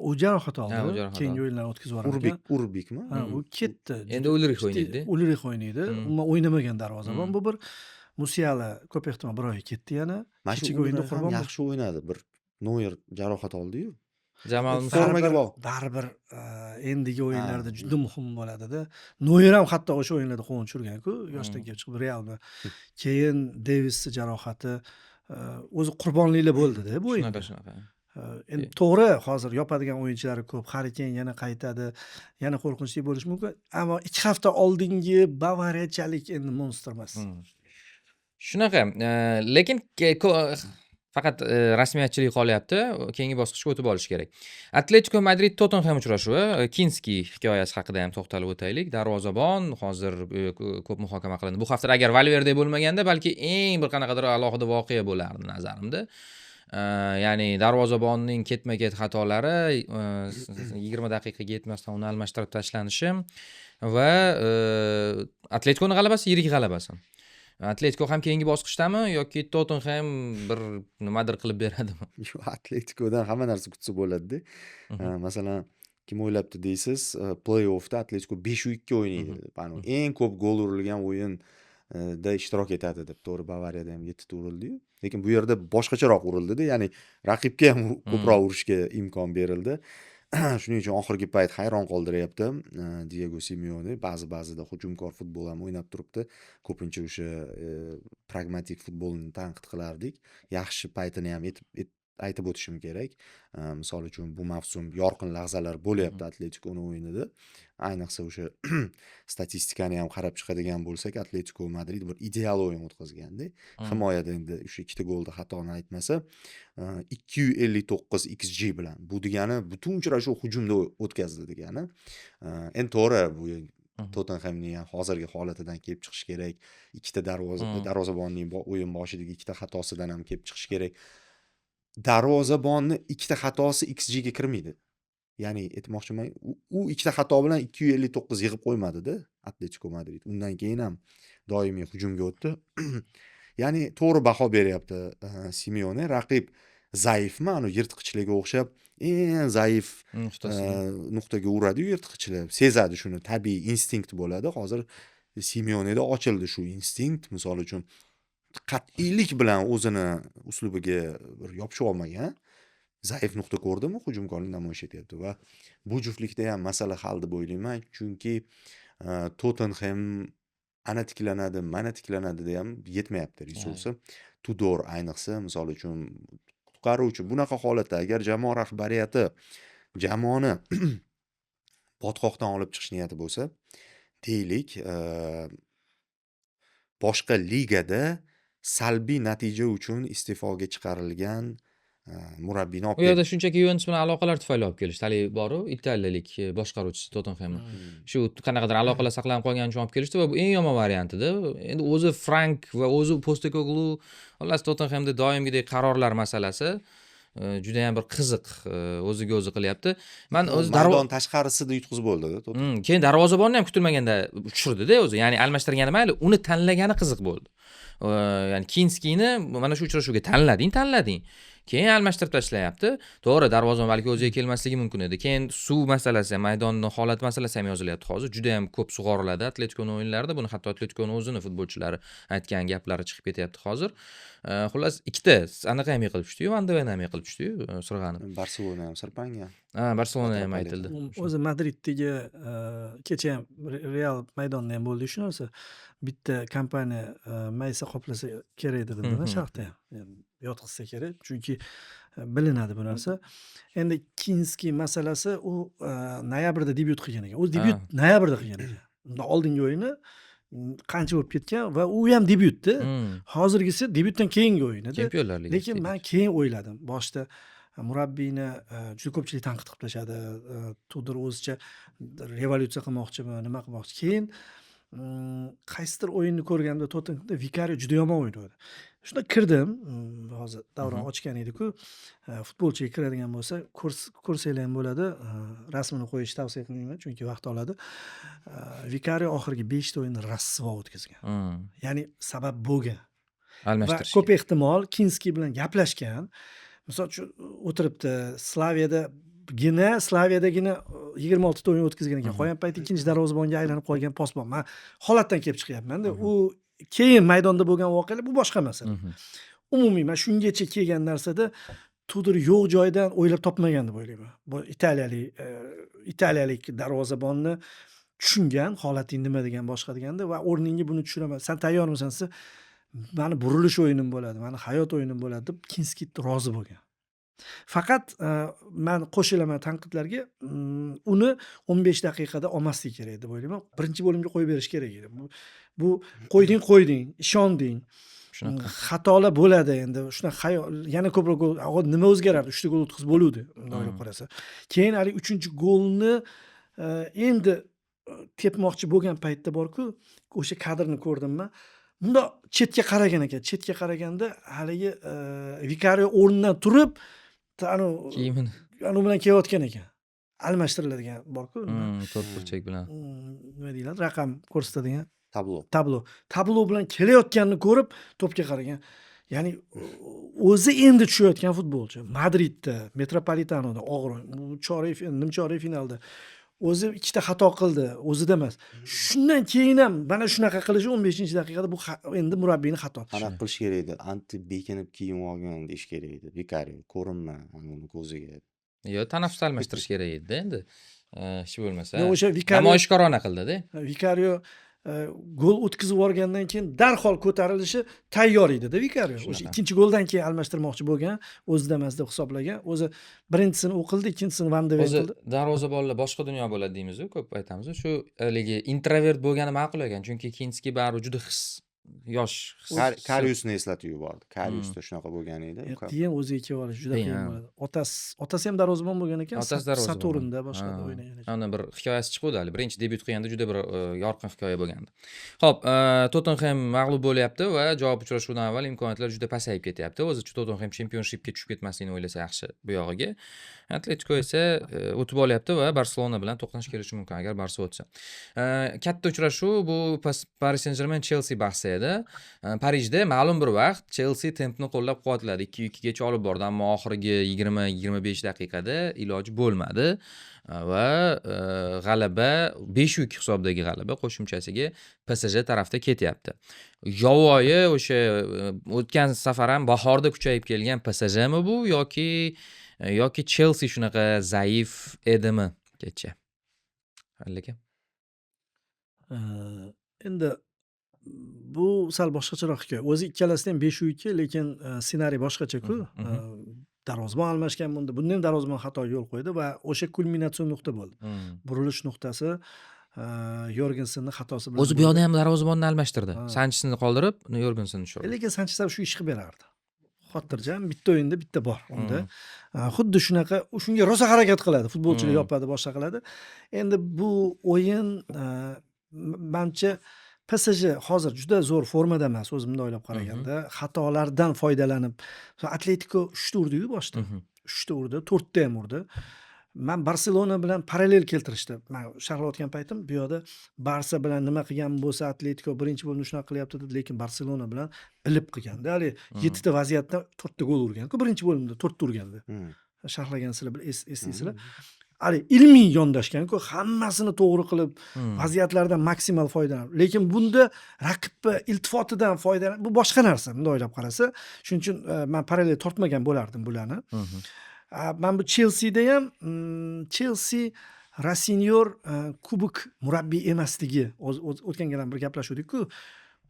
u jarohat oldi. Keyingi o'yinlarni o'tkazib yuborgan. Urbikmi? U ketdi. Endi Ulrich o'ynaydi. Ulrich o'ynaydi. Umuman o'ynamagan darvozabon. Bu bir Musiala ko'p ehtimol bir oyga ketdi yana. Kichik o'yinda qurbon yaxshi o'ynadi. Bir Noyer jarohat oldi-yu. Jamal formaga bog'. Baribir endigi o'yinlarda juda muhim bo'ladi-da. Noyer ham hatto o'sha o'yinlarda quvonch urgan-ku, yoshdan kelib chiqib Realni. Keyin Davis jarohati o'zi qurbonliklar bo'ldi-da bu o'yinda. Shunaqa. Endi to'g'ri, hozir yopadigan o'yinchilari ko'p. Harry Kane yana qaytadi, yana qo'rqinchli bo'lishi mumkin. Ammo 2 hafta oldingi Bavariyachalik endi monster emas. Shunaqa. Lekin Faqat rasmiyatchilik qolyapti. Keyingi bosqichga o'tib olish kerak. Atletico Madrid Tottenham uchrashuvi, Kinski hikoyasi haqida ham to'xtalib o'taylik. Darvozabon hozir ko'p muhokama qilindi. Bu haftada agar Valverde bo'lmaganda, balki eng bir qanaqadir alohida voqea bo'lardi nazarimda. Ya'ni darvozabonning ketma-ket xatolari 20 daqiqaga yetmasdan uni almashtirib tashlanishi va Atleticoning g'alabasi yirik g'alabasi. Atletico ham keyingi bosqichdami yoki Tottenham bir nimadir qilib beradimi? Shu Atleticodan hamma narsa kutsa bo'ladi-da. Masalan, kim o'ylabdi deysiz, play-offda Atletico 5-2 o'ynaydi. Mana eng ko'p gol urilgan o'yinda ishtirok etadi deb. To'g'ri, Bavariyada ham 7 ta urildi-yu. Lekin bu yerda boshqacharoq urildi-da, ya'ni raqibga ham ko'proq urishga imkon berildi. Shuning uchun oxirgi payt hayron qoldiryapti Diego Simeone. Ba'zida hujumkor futbol ham o'ynab turibdi. Ko'pincha o'sha pragmatik futbolni tanqid qilardik. Yaxshi paytini ham aytib o'tishim kerak. Misol uchun bu mavsum yorqin lahzalar bo'lyapti Atleticoning o'yinida. Ayniqsa o'sha statistikani ham qarab chiqadigan bo'lsak, Atletico Madrid bir ideal o'yin o'tkazganda. Himoyada endi o'sha ikkita golda xatoni aytmasa, 259 XG bilan. Bu degani butun uchrashuv hujumda o'tkazdi degani. Endi to'g'ri, bu Tottenhamning ham hozirgi holatidan kelib chiqish kerak. Ikkita darvozabonning o'yin boshidagi ikkita xatosidan ham kelib chiqish kerak. Darvozabonni ikkita xatosi XG ga kirmaydi. Ya'ni aytmoqchiman, u ikkita xato bilan 259 yig'ib qo'ymadi-da Atletico Madrid. Undan keyin ham doimiy hujumga o'tdi. Ya'ni to'g'ri baho beryapti Simeone. Raqib zaifmi? Ana yirtqichlarga o'xshab eng zaif nuqtaga uradi-yu yirtqichlar. Sezadi shuni, tabiiy instinkt bo'ladi. Hozir Simeoneda ochildi shu instinkt. Misol uchun qat'iylik bilan o'zini uslubiga bir yopishib olmagan. Zaif nuqta ko'rdimi, hujumkorlik namoyish etyapti va bu juftlikda ham masala hal deb o'ylayman. Chunki Tottenham ana tiklanadi, mana tiklanadi ham yetmayapti resursi. Tudor ayniqsa, misol uchun qutqaruvchi bunaqa holatda agar jamoa rahbariyati jamoani botqoqdan olib chiqish niyati bo'lsa, deylik, boshqa ligada salbiy natija uchun iste'foga chiqarilgan murabbiyni olib U yerda shunchaki Yuventus bilan aloqalar tufayli olib kelishdi. Hali boru italiyalik boshqaruvchisi Tottenhamni. Shu qanaqadir aloqalar saqlanib qolgani uchun olib kelishdi va bu eng yomon variantida. Endi o'zi Frank va o'zi Postecoglou, xullas Tottenhamda doimgidek qarorlar masalasi juda ham bir qiziq o'ziga o'zi qilyapti. Men o'zi maydon tashqarisida yutqizib bo'ldi-da. Keyin darvozabonni ham kutilmaganda tushirdi-da o'zi. Ya'ni almashtirgani mayli, uni tanlagani qiziq bo'ldi. Ya'ni Kinskini mana shu uchrashuvga tanlading. Keyin almashtirib tashlayapti. To'g'ri, darvozabon balki o'ziga kelmasligi mumkin edi. Keyin suv masalasi, maydonning holat masalasi ham yozilyapti hozir. Juda ham ko'p sug'oriladi Atleticoning o'yinlarida. Buni hatto Atleticoning o'zini futbolchilari aytgan gaplari chiqib ketyapti hozir. Xullas, ikkita anaqa ham yiqilib tushdi-yu, Van de Ven ham yiqilib tushdi-yu, sirg'anib. Barselona ham sirpangan. Barselona ham aytildi. O'zi Madriddagi kecha ham Real maydonda ham bo'ldi shu narsa. Bitta kompaniya maysa qoplasa kerak dedimi shartda ham. Yotqizsa kerak, chunki bilinadi bu narsa. Endi Kinski masalasi u noyabrda debyut qilgan ekan. U debyut noyabrda qilgan ekan. Undan oldingi o'yini qancha bo'lib ketgan va u ham debyutda. Hozirgisi debyutdan keyingi o'yin edi. Chempionlar Ligasi. Lekin men keyin o'yladim. Boshda murabbiyni juda ko'pchilik tanqid qilib tashladi. Tudor o'zicha revolyutsiya qilmoqchimi, nima qilmoqchi. Keyin qaysidir o'yinni ko'rganimda Tottenhamda Vicario juda yomon o'ynadi. Shunda kirdim, hozir davron ochgan edi-ku, futbolchiga kiradigan bo'lsa, ko'rsanglar ham bo'ladi, rasmini qo'yishni tavsiya qilmayman, chunki vaqt oladi. Vicario oxirgi 5 ta o'yinni rasvo o'tkazgan. Ya'ni sabab bo'lgan. Va ko'p ehtimol Kinski bilan gaplashgan. Misol uchun o'tiribdi, Slaviyadagina 26 ta o'yin o'tkazgan ekan. Qolgan payt ikkinchi darvozabonga aylanib qolgan posbon. Men holatdan kelib chiqyapman-da. U keyin maydonda bo'lgan voqealar bu boshqa masala. Umumiy men shungacha kelgan narsada Tudor yo'q joydan o'ylab topmagan deb o'ylayman. Bu italiyalik darvozabonni tushungan, holating nima degan boshqa deganda va o'rningga buni tushiraman. Sen tayyormisan desa, mani burilish o'yinim bo'ladi, mani hayot o'yinim bo'ladi deb Kinski rozi bo'lgan. Faqat men qo'shilaman tanqidlarga, uni 15 daqiqada olmaslik kerak deb o'ylayman. Birinchi bo'limga qo'yib berish kerak edi. Bu qo'yding, ishonding. Shunaqa. Xatolar bo'ladi endi. Shunaqa yana ko'proq gol nima o'zgarardi? 3 ta gol o'tkazib bo'luvdi, bunday o'ylab qarasa. Keyin hali 3-golni endi tepmoqchi bo'lgan paytda borku, o'sha kadrni ko'rdim men. Bunda chetga qaragan ekan. Chetga qaraganda haligi Vikario o'rnidan turib, Kiyimini. anu bilan kelayotgan ekan. Almashtiriladigan borku. To'rt burchak bilan. Nima deyiladi? Raqam ko'rsatadigan tablo. Tablo bilan kelayotganini ko'rib to'pga qaragan. Ya'ni o'zi endi tushayotgan futbolchi. Madridda, Metropolitanoda og'ir chorak finalda o'zi ikkita xato qildi, o'zida emas. Shundan keyin ham mana shunaqa qilishi 15-daqiqada bu endi murabbiyning xatosi. Qanaqa qilish kerak edi? Anti bekinib kiyim olgan deyish kerak edi. Vikario ko'rinma uni ko'ziga. Yo, tanaffus almashtirish kerak edi endi. Hech bo'lmasa. O'sha Vikario namoyishkorona qildi-da. Vikario gol o'tkazib yuborgandan keyin darhol ko'tarilishi tayyor edi-da Vikario. O'sha ikkinchi goldan keyin almashtirmoqchi bo'lgan, o'zida emas deb hisoblagan. O'zi birinchisini o'qildi, ikkinchisini Van de Ven O'zi qildi. darvozabonlar boshqa dunyo bo'ladi deymiz-ku, ko'p aytamiz. Shu haligi introvert bo'lgani ma'qul ekan, chunki Kinski baribir juda yosh. Kariusni eslatib yubordi. Kariusda shunaqa bo'lgan edi. Keyin o'ziga kelib olish juda qiyin bo'ladi. Otasi ham darvozabon bo'lgan ekan. Otasi darvozabon. Saturnda boshqada o'ynagan ekan. Ana bir hikoyasi chiqdi hali. Birinchi debyut qilganda juda bir yorqin hikoya bo'lgandi. Xo'p, Tottenham mag'lub bo'lyapti va javob uchrashuvidan avval imkoniyatlar juda pasayib ketyapti. O'zicha Tottenham Championshipga tushib ketmasligini o'ylasa yaxshi bu yog'iga. Atletico esa o'tib olyapti va Barselona bilan to'qnash kelishi mumkin agar Barsa o'tsa. Katta uchrashuv bu Paris Saint-Germain Chelsea bahsi edi. Parijda ma'lum bir vaqt Chelsea tempni qo'llab-quvvatladi. 2-2 gacha olib bordi, ammo oxirgi 20-25 daqiqada iloji bo'lmadi va g'alaba 5-2 hisobdagi g'alaba qo'shimchasiga PSG tarafda ketyapti. Yovvoyi o'sha o'tgan safar ham bahorda kuchayib kelgan PSJmi bu yoki Chelsea shunaqa zaif edimi kecha? Halika. Endi bu sal boshqacharoq hikoya. O'zi ikkalasida ham 5-2, lekin ssenariy boshqacha-ku. Darvozabon almashgan bunda. Bunda ham darvozabon xatoga yo'l qo'ydi va o'sha kulminatsion nuqta bo'ldi. Burilish nuqtasi Yorgensenning xatosi bilan. O'zi bu yoqda ham darvozabonni almashtirdi. Sanchesni qoldirib, Yorgensenni tushirdi. Lekin Sanches ham shu ishni qilib berardi. Xotirjam, bitta o'yinda bitta bor unda. Xuddi shunaqa, shunga rosa harakat qiladi. Futbolchilar yopadi, boshqa qiladi. Endi bu o'yin menimcha PSG hozir juda zo'r formada emas, o'zimda o'ylab qaraganda. Xatolardan foydalanib, Atletico 3 ta urdi-yu boshda. 3 ta urdi, 4 ta ham urdi. Men Barselona bilan parallel keltirishdi. Men sharhlayotgan paytim bu yoqda Barsa bilan nima qilgan bo'lsa Atletico birinchi bo'limda shunaqa qilyapti dedi, lekin Barselona bilan bilib qilganda. Hali 7 ta vaziyatdan 4 ta gol urgan-ku, birinchi bo'limda 4 ta urganda. Sharhlagansizlar, eslaysizlar. Hali ilmiy yondashgan-ku, hammasini to'g'ri qilib, vaziyatlardan maksimal foydalanib. Lekin bunda raqibni iltifotidan foydalanib, bu boshqa narsa, bunday o'ylab qarasa. Shuning uchun men parallel tortmagan bo'lardim bularni. Men bu Chelsea'da ham Chelsea Rasinyor kubok murabbiy emasligi, o'tgan gal ham bir gaplashuvdik-ku.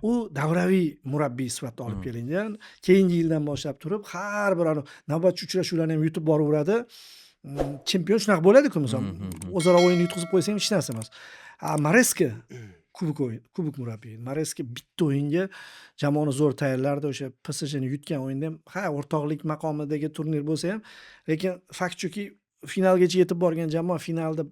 U davraviy murabbiy sifatida olib kelingan. Keyingi yildan boshlab turib, har bir navbatchi uchrashuvlarni ham yutib boraveradi. Chempion shunaqa bo'ladi-ku, misol. O'zaro o'yin yutqizib qo'ysa ham hech narsa emas. Mareska kubok murabbiyi. Mareska bitta o'yinga jamoani zo'r tayyorlardi. O'sha PSJni yutgan o'yinda ham o'rtoqlik maqomidagi turnir bo'lsa ham, lekin fakt shuki, finalgacha yetib borgan jamoa finalda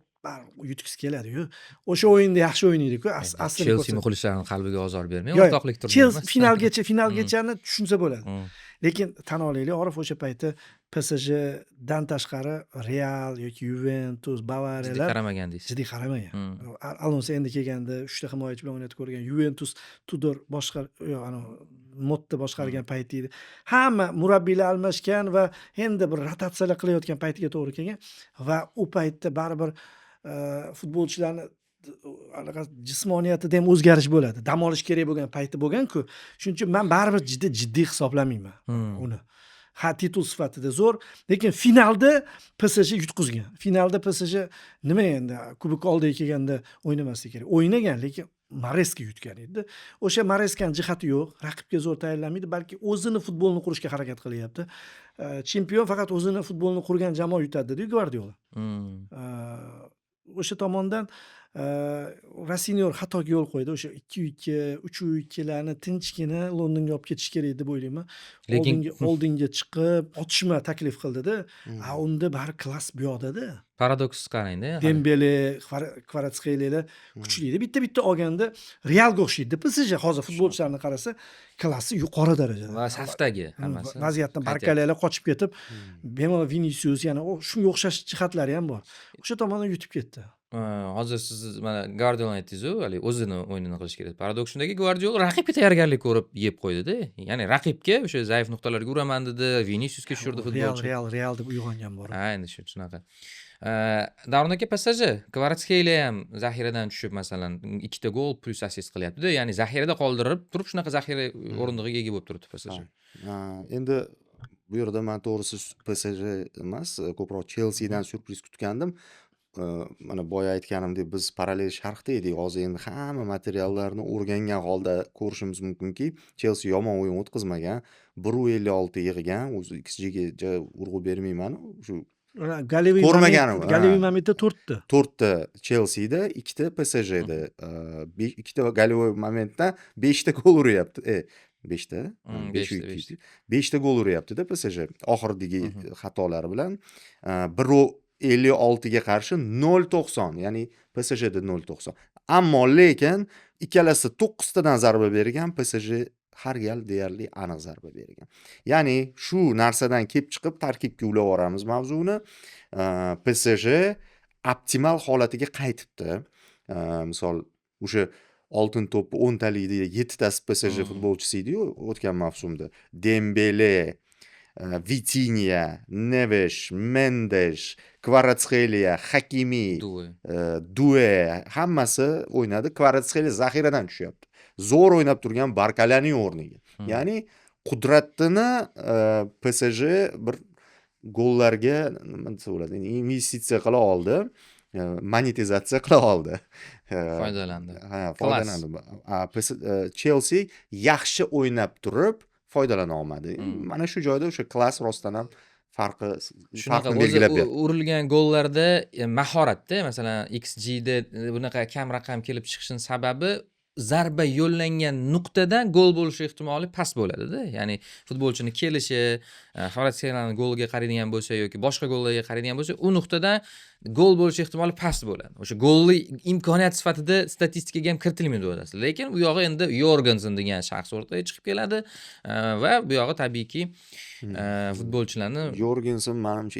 yutgisi keladi-yu. O'sha o'yinda yaxshi o'ynaydi-ku, aslida. Chelsea muxlislarining qalbiga ozor bermay, o'rtoqlik turniri emas. Chelsea finalgachani tushunsa bo'ladi. Lekin tan olaylik, Orif o'sha paytda PSJdan tashqari Real yoki Juventus, Bavariyalar jiddiy qaramagan deysiz. Jiddiy qaramagan. Alonso endi kelganda 3 ta himoyachi bilan o'ynatib ko'rgan. Juventus Tudor Motta boshqargan payti edi. Hamma murabbiylar almashgan va endi bir rotatsiyalar qilayotgan paytiga to'g'ri kelgan va u paytda baribir futbolchilarni jismoniyatida ham o'zgarish bo'ladi. Dam olish kerak bo'lgan payti bo'lgan-ku. Shuning uchun men baribir jiddiy hisoblamayman uni. Titul sifatida zo'r, lekin finalda PSG yutqizgan. Finalda PSG nima endi kubok oldiga kelganda o'ynamaslik kerak. O'ynagan, lekin Mareska yutgan edi. O'sha Mareskaning jihati yo'q, raqibga zo'r tayyorlanmaydi, balki o'zini futbolni qurishga harakat qilyapti. Chempion faqat o'zini futbolni qurgan jamoa yutadi dedi Guardiola. O'sha tomondan Rasinyor xatoga yo'l qo'ydi. O'sha 2-2, 3-2larni tinchgina Londonga olib ketish kerak deb o'ylayman. Lekin Oldinga chiqib otishma taklif qildida. Hmm. Unda bari klass bu yoqda-da. paradoks qarangda. Dembele, Kvaratskhelia kuchli-da. Bitta olganda Realga o'xshaydi. PSG hozir futbolchilarni qarasa, klassi yuqori darajada. Va safdagi hammasi. Vaziyatdan qaytyapti. barkalalar qochib ketib, bemalol Vinicius yana shunga o'xshash jihatlari ham bor. O'sha tomondan yutib ketdi. Hozir siz mana Guardiolani aytdingiz-ku, hali o'zini o'yinini qilish kerak. Paradoks shundaki, Guardiola raqibga tayyorgarlik ko'rib yeb qo'ydi-da. Ya'ni raqibga o'sha zaif nuqtalarga uraman dedi, Viniciusga tushirdi futbolchi. Real deb uyg'ongan bor. Ha, endi shunaqa. Davron aka PSG Kvaratskhelia ham zaxiradan tushib masalan 2 ta gol plus assist qilyapti-da. Ya'ni zaxirada qoldirib turib shunaqa zaxira o'rindig'iga ega bo'lib turibdi PSG. Endi bu yerda men to'g'risi PSG emas, ko'proq Chelseadan syurpriz kutgandim. Mana boya aytganimdek biz parallel sharhda edik. Hozir endi hamma materiallarni o'rgangan holda ko'rishimiz mumkinki, Chelsea yomon o'yin o'tkazmagan, 1.56 yig'gan, o'zi XG ga urg'u bermayman. Shu Ko'rmaganim, ha. Galevi momentda 4 ta. 4 ta Chelsea'da, 2 ta PSJ'da, 2 ta golevой momentdan 5 ta gol uryapti. 5 ta? 5 ta gol uryapti-da PSG oxiridagi xatolari bilan. 1.56 ga qarshi 0.90, ya'ni PSJda 0.90. Ammo lekin ikkalasi 9 tadan zarba bergan, PSG har gal deyarli aniq zarba bergan. Ya'ni shu narsadan kelib chiqib tarkibga ulab olamiz mavzuni. PSG optimal holatiga qaytibdi. Misol o'sha oltin to'pni 10 talikda 7 tasi PSG futbolchisi edi-yu o'tgan mavsumda. Dembele, Vitinha, Neves, Mendes, Kvaratskhelia, Hakimi, Due hammasi o'ynadi. Kvaratskhelia zaxiradan tushyapti. Zo'r o'ynab turgan Barkalaning o'rniga. Ya'ni qudratini PSG bir gollarga nima desa bo'ladi, investitsiya qila oldi, monetizatsiya qila oldi. Foydalandi. Ha, foydalandi. Chelsea yaxshi o'ynab turib foydalana olmadi. Mana shu joyda o'sha klass rostdan ham shunaqa belgilab o'zi berdi. urilgan gollarda mahoratda, masalan XG da bunaqa kam raqam kelib chiqishining sababi zarba yo'llangan nuqtadan gol bo'lish ehtimoli past bo'ladi-da. Ya'ni futbolchini kelishi, Kvaratskhelia golga qaraydigan bo'lsa yoki boshqa gollarga qaraydigan bo'lsa, u nuqtadan gol bo'lish ehtimoli past bo'ladi. O'sha golli imkoniyat sifatida statistikaga ham kiritilmaydi o'rtasida. Lekin u yog'i endi Jorgensen degan shaxs o'rtaga chiqib keladi va bu yog'i tabiiyki futbolchilarni Jorgensen menimcha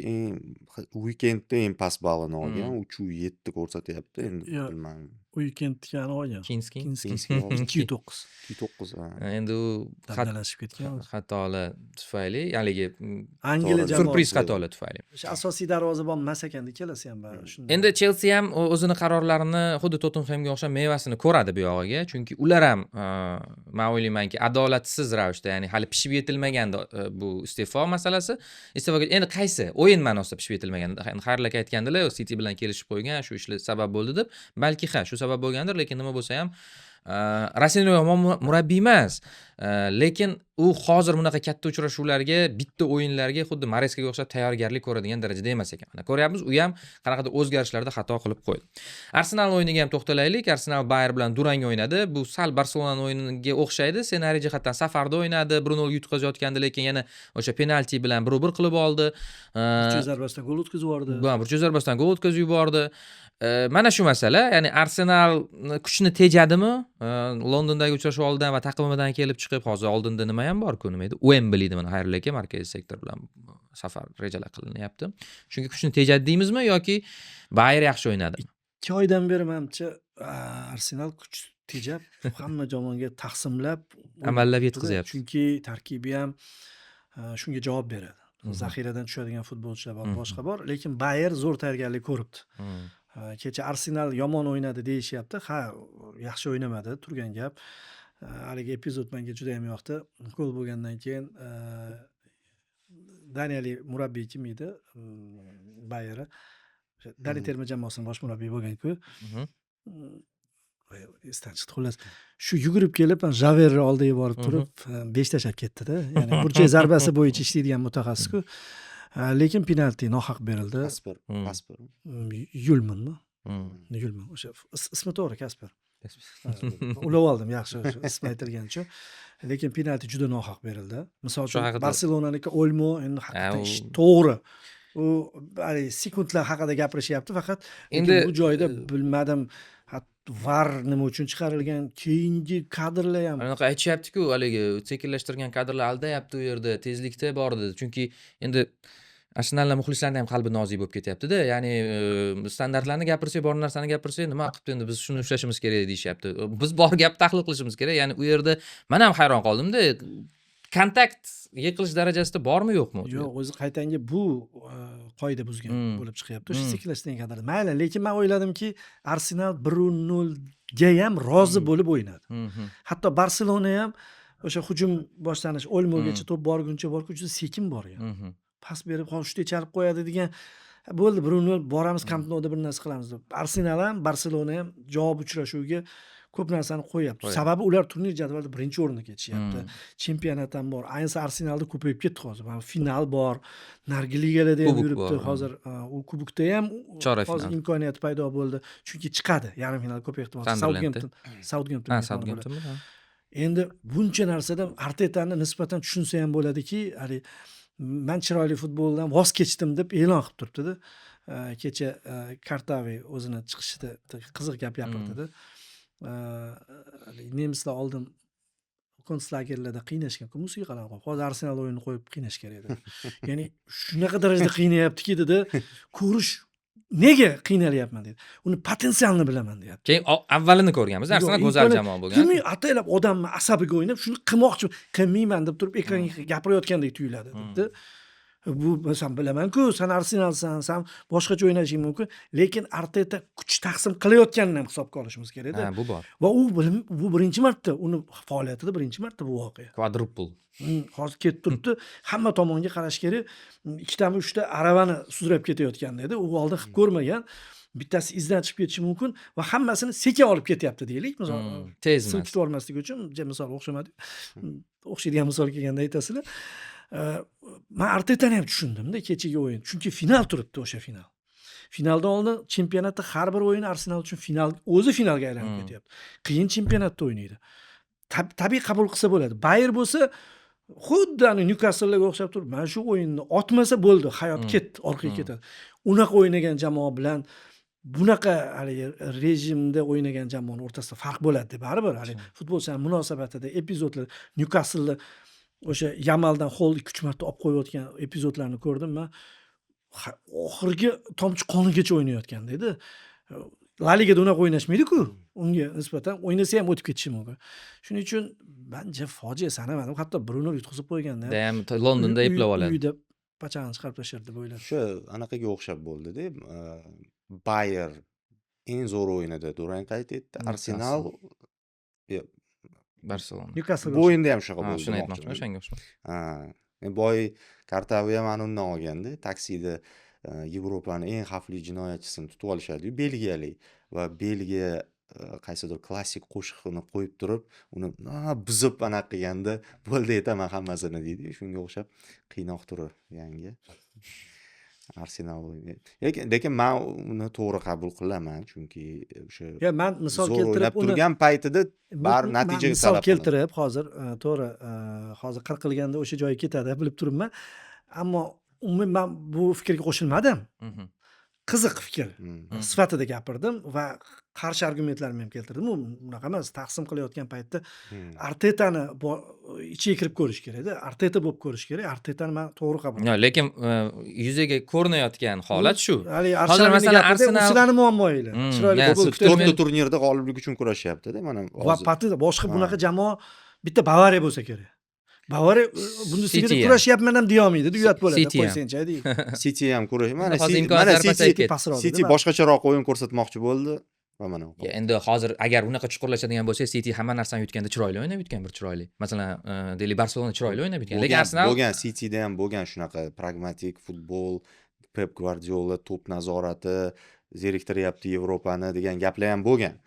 weekendda eng past ballini olgan, 3.7 ko'rsatyapti. Endi bilmadim. Weekendga olgan. Kinski 2.9. 2.9. Endi u Dabdalashib ketgan. xatolar tufayli, haligi Angliya jamoasi. surpriz xatolar tufayli. O'sha asosiy darvozabon emas ekan, ikkalasi ham bari shunday. Endi Chelsea ham o'zini qarorlarini xuddi Tottenhamga o'xshab mevasini ko'radi bu yog'iga, chunki ular ham men o'ylaymanki adolatsiz ravishda, ya'ni hali pishib yetilmagan bu iste'fo masalasi. Iste'foga endi qaysi o'yin ma'nosida pishib yetilmagan? Xayrli aka aytgandilar, City bilan kelishib qo'ygan, shu ishlar sabab bo'ldi deb. Balki shu sabab bo'lgandir, lekin nima bo'lsa ham Rasinyo yomon murabbiy emas. Lekin u hozir bunaqa katta uchrashuvlarga, bitta o'yinlarga xuddi Mareskaga o'xshab tayyorgarlik ko'radigan darajada emas ekan. Mana ko'ryapmiz, u ham qanaqadir o'zgarishlarda xato qilib qo'ydi. Arsenal o'yiniga ham to'xtalaylik. Arsenal Bayer bilan durang o'ynadi. Bu sal Barselona o'yiniga o'xshaydi. Ssenariy jihatdan safarda o'ynadi. Bruno yutqazayotgandi, lekin yana o'sha penalti bilan 1-1 qilib oldi. Burchak zarbasidan gol o'tkazib yubordi. Burchak zarbasidan gol o'tkazib yubordi. Mana shu masala, ya'ni Arsenal kuchni tejadimi? Londondagi uchrashuv oldidan va taqvimidan kelib chiqib, hozir oldinda nima ham bor-ku, nima edi? Wembleyda mana xayrli aka markaziy sektor bilan safar rejalar qilinyapti. Shunga kuchni tejadi deymizmi yoki Bayer yaxshi o'ynadi? 2 oydan beri menimcha Arsenal kuch tejab hamma jamoaga taqsimlab Amallab yetkazyapti. Chunki tarkibi ham shunga javob beradi. Zaxiradan tushadigan futbolchilar bor, boshqa bor, lekin Bayer zo'r tayyorgarlik ko'ribdi. Kecha Arsenal yomon o'ynadi deyishyapti. Ha, yaxshi o'ynamadi, turgan gap. Haligi epizod menga juda ham yoqdi. Gol bo'lgandan keyin Daniel murabbiy kim edi? Bayer. Dani terma jamoasining bosh murabbiyi bo'lgan-ku. Esdan chiqdi xullas. Shu yugurib kelib, Javerni oldiga borib turib, 5 tashlab ketdi-da. Ya'ni burchak zarbasi bo'yicha ishlaydigan mutaxassisku. Lekin penalti nohaq berildi. Paspor. Yulmanmi? Nigulman. O'sha ismi to'g'ri Kasper. Ulab oldim, yaxshi ismi aytilgani uchun. Lekin penalti juda nohaq berildi. Misol Shu uchun haqida- Barselonaniki Olmo endi haqiqatan u- ish to'g'ri. U haligi sekundlar haqida gapirishyapti faqat. Endi Endi- bu joyda bilmadim, VAR nima uchun chiqarilgan, keyingi kadrlar ham Anaqa aytishyapti-ku, haligi sekinlashtirgan kadrlar aldayapti u yerda, tezlikda bor dedi. Chunki endi Arsenalning muxlislarining ham qalbi nozik bo'lib ketyapti-da. Ya'ni standartlarni gapirsak, bor narsani gapirsak, nima qilibdi endi biz shuni ushlashimiz kerak deyishyapti. Biz bor gap tahlil qilishimiz kerak. Ya'ni u yerda men ham hayron qoldim-da. Kontakt yiqilish darajasida bormi yo'qmi? yo'q, o'zi qaytanga bu qoida buzgan bo'lib chiqyapti. O'sha Hmm. sekinlashtirgan kadrda. Mayli, lekin men o'yladimki, Arsenal 1-0 ga ham rozi bo'lib o'ynadi. Mhm. Hatto Barselona ham o'sha hujum boshlanish Olmogacha to'p borguncha juda sekin borgan. Mhm. Pas berib, hozir shunday chalib qo'yadi degan, bo'ldi 1-0 boramiz Camp Nouda bir narsa qilamiz deb. Arsenal ham, Barselona ham javob uchrashuviga ko'p narsani qo'yapti. Sababi ular turnir jadvalida birinchi o'ringa ketishyapti. Chempionat ham bor. Ayniqsa Arsenalda ko'payib ketdi hozir. Mana final bor. Nargi ligalarda ham Kubok yuribdi. bor. Hozir u kubokda ham Chorak hozir final. imkoniyati paydo bo'ldi. Chunki chiqadi yarim final ko'p ehtimol. Sunderlandda. Southampton. Ha, mehmon bo'ladi. Southamptonmi? Ha. Endi buncha narsadan Artetani nisbatan tushunsa ham bo'ladiki, hali men chiroyli futboldan voz kechdim deb e'lon qilib turibdi-da. Kecha Kartavi o'zini chiqishida qiziq gap gapirdi-da. Nemislar oldin konslagerlarda qiynashgan-ku musiqalar qo'yib. Hozir Arsenal o'yinini qo'yib qiynash kerak edi. Ya'ni shunaqa darajada qiynayaptiki dedi, ko'rish nega qiynalyapman dedi. Uni potensialini bilaman deyapti. Keyin avvalini ko'rganmiz. Arsenal go'zal jamoa bo'lgan. Kimni ataylab odamni asabiga o'ynab, shuni qilmoqchi, qilmayman deb turib ekranga gapirayotgandek tuyuladi dedi. Bu sen bilaman-ku, sen Arsenalsan, sen boshqacha o'ynashing mumkin, lekin Arteta kuch taqsim qilayotganini ham hisobga olishimiz kerak-da. Ha, bu bor. Va bu birinchi marta, uni faoliyatida birinchi marta bu voqea. Quadruple. Hozir ketib turibdi, hamma tomonga qarash kerak. Ikkitami, uchta aravani sudrab ketayotgan edi. U oldin qilib ko'rmagan. Bittasi izdan chiqib ketishi mumkin va hammasini sekin olib ketyapti deylik. Misol, tez emas. silkitib olmaslik uchun, misol o'xshamadi. O'xshaydigan misol kelganda aytasizlar. Men Artetani ham tushundimda kechagi o'yin. Chunki final turibdi, o'sha final. Finaldan oldin chempionatda har bir o'yin Arsenal uchun o'zi finalga aylanib ketyapti. Qiyin chempionatda o'ynaydi. Tabiiy qabul qilsa bo'ladi. Bayer bo'lsa, xuddi Newcastle'ga o'xshab turib, mana shu o'yinni otmasa bo'ldi, hayot ketdi, orqaga ketadi. Unaqa o'ynagan jamoa bilan bunaqa rejimda o'ynagan jamoaning o'rtasida farq bo'ladi deb baribir. Futbolchilar munosabatida epizodlar Newcastle'da o'sha Yamaldan Hol 2-3 marta olib qo'yayotgan epizodlarni ko'rdim men. Oxirgi tomchi qonigacha o'ynayotgan dedi. La Ligada unaqa o'ynashmaydi-ku. Unga nisbatan o'ynasa ham o'tib ketishi mumkin. Shuning uchun menja fojia sanamadim. Hatto 1-0 yutqizib qo'yganda ham Londonda eplab oladi. Uyda pachag'ini chiqarib tashladi deb o'yladim. O'sha anaqaga o'xshab bo'ldi-da. Bayer eng zo'r o'yinida durang qayd etdi. Arsenal Barselona. Newcastle bu o'yinda ham shunaqa bo'ldi. Shuni aytmoqchiman, o'shanga o'xshab. Ha. Boy Kartavi ham ana undan olganda, taksida Yevropaning eng xavfli jinoyatchisini tutib olishadi-yu, belgiyalik va Belgiya qaysidir klassik qo'shiqni qo'yib turib, uni buzib anaqa qilganda, bo'ldi aytaman hammasini deydi. Shunga o'xshab qiynoq turi yangi. Arsenal o'yini. Lekin men uni to'g'ri qabul qilaman, chunki o'sha men misol zo'r keltirib o'ynab turgan paytida bar natijaga misol talab keltirib hozir to'g'ri, hozir qirq qilganda o'sha joyga ketadi, bilib turibman. Ammo umuman men bu fikrga qo'shilmadim. Qiziq fikr sifatida gapirdim va qarshi argumentlarimni ham keltirdim. U unaqa emas, taqsim qilayotgan paytda Artetani ichiga kirib ko'rish kerak-da. Arteta bo'lib ko'rish kerak. Artetani men to'g'ri qabul Yo'q, lekin yuzaga ko'rinayotgan holat shu. Hozir masalan Arsenal sizlarning muammoinglar. Chiroyli futbol to'rtta turnirda g'oliblik uchun kurashyapti-da, mana va boshqa bunaqa jamoa bitta Bavariya bo'lsa kerak. Bavariya Bundesligada kurashyapman ham deya olmaydi, uyat bo'ladi, qo'ysangchi deydi. City ham kurash. Mana City boshqacharoq o'yin ko'rsatmoqchi bo'ldi va mana. Endi hozir agar unaqa chuqurlashadigan bo'lsa, City hamma narsani yutganda chiroyli o'ynab yutgan, bir chiroyli. Masalan, deylik Barselona chiroyli o'ynab yutgan, lekin Arsenal bo'lgan, Cityda ham bo'lgan shunaqa pragmatik futbol, Pep Guardiola to'p nazorati, zeriktiryapti Yevropani degan gaplar ham bo'lgan.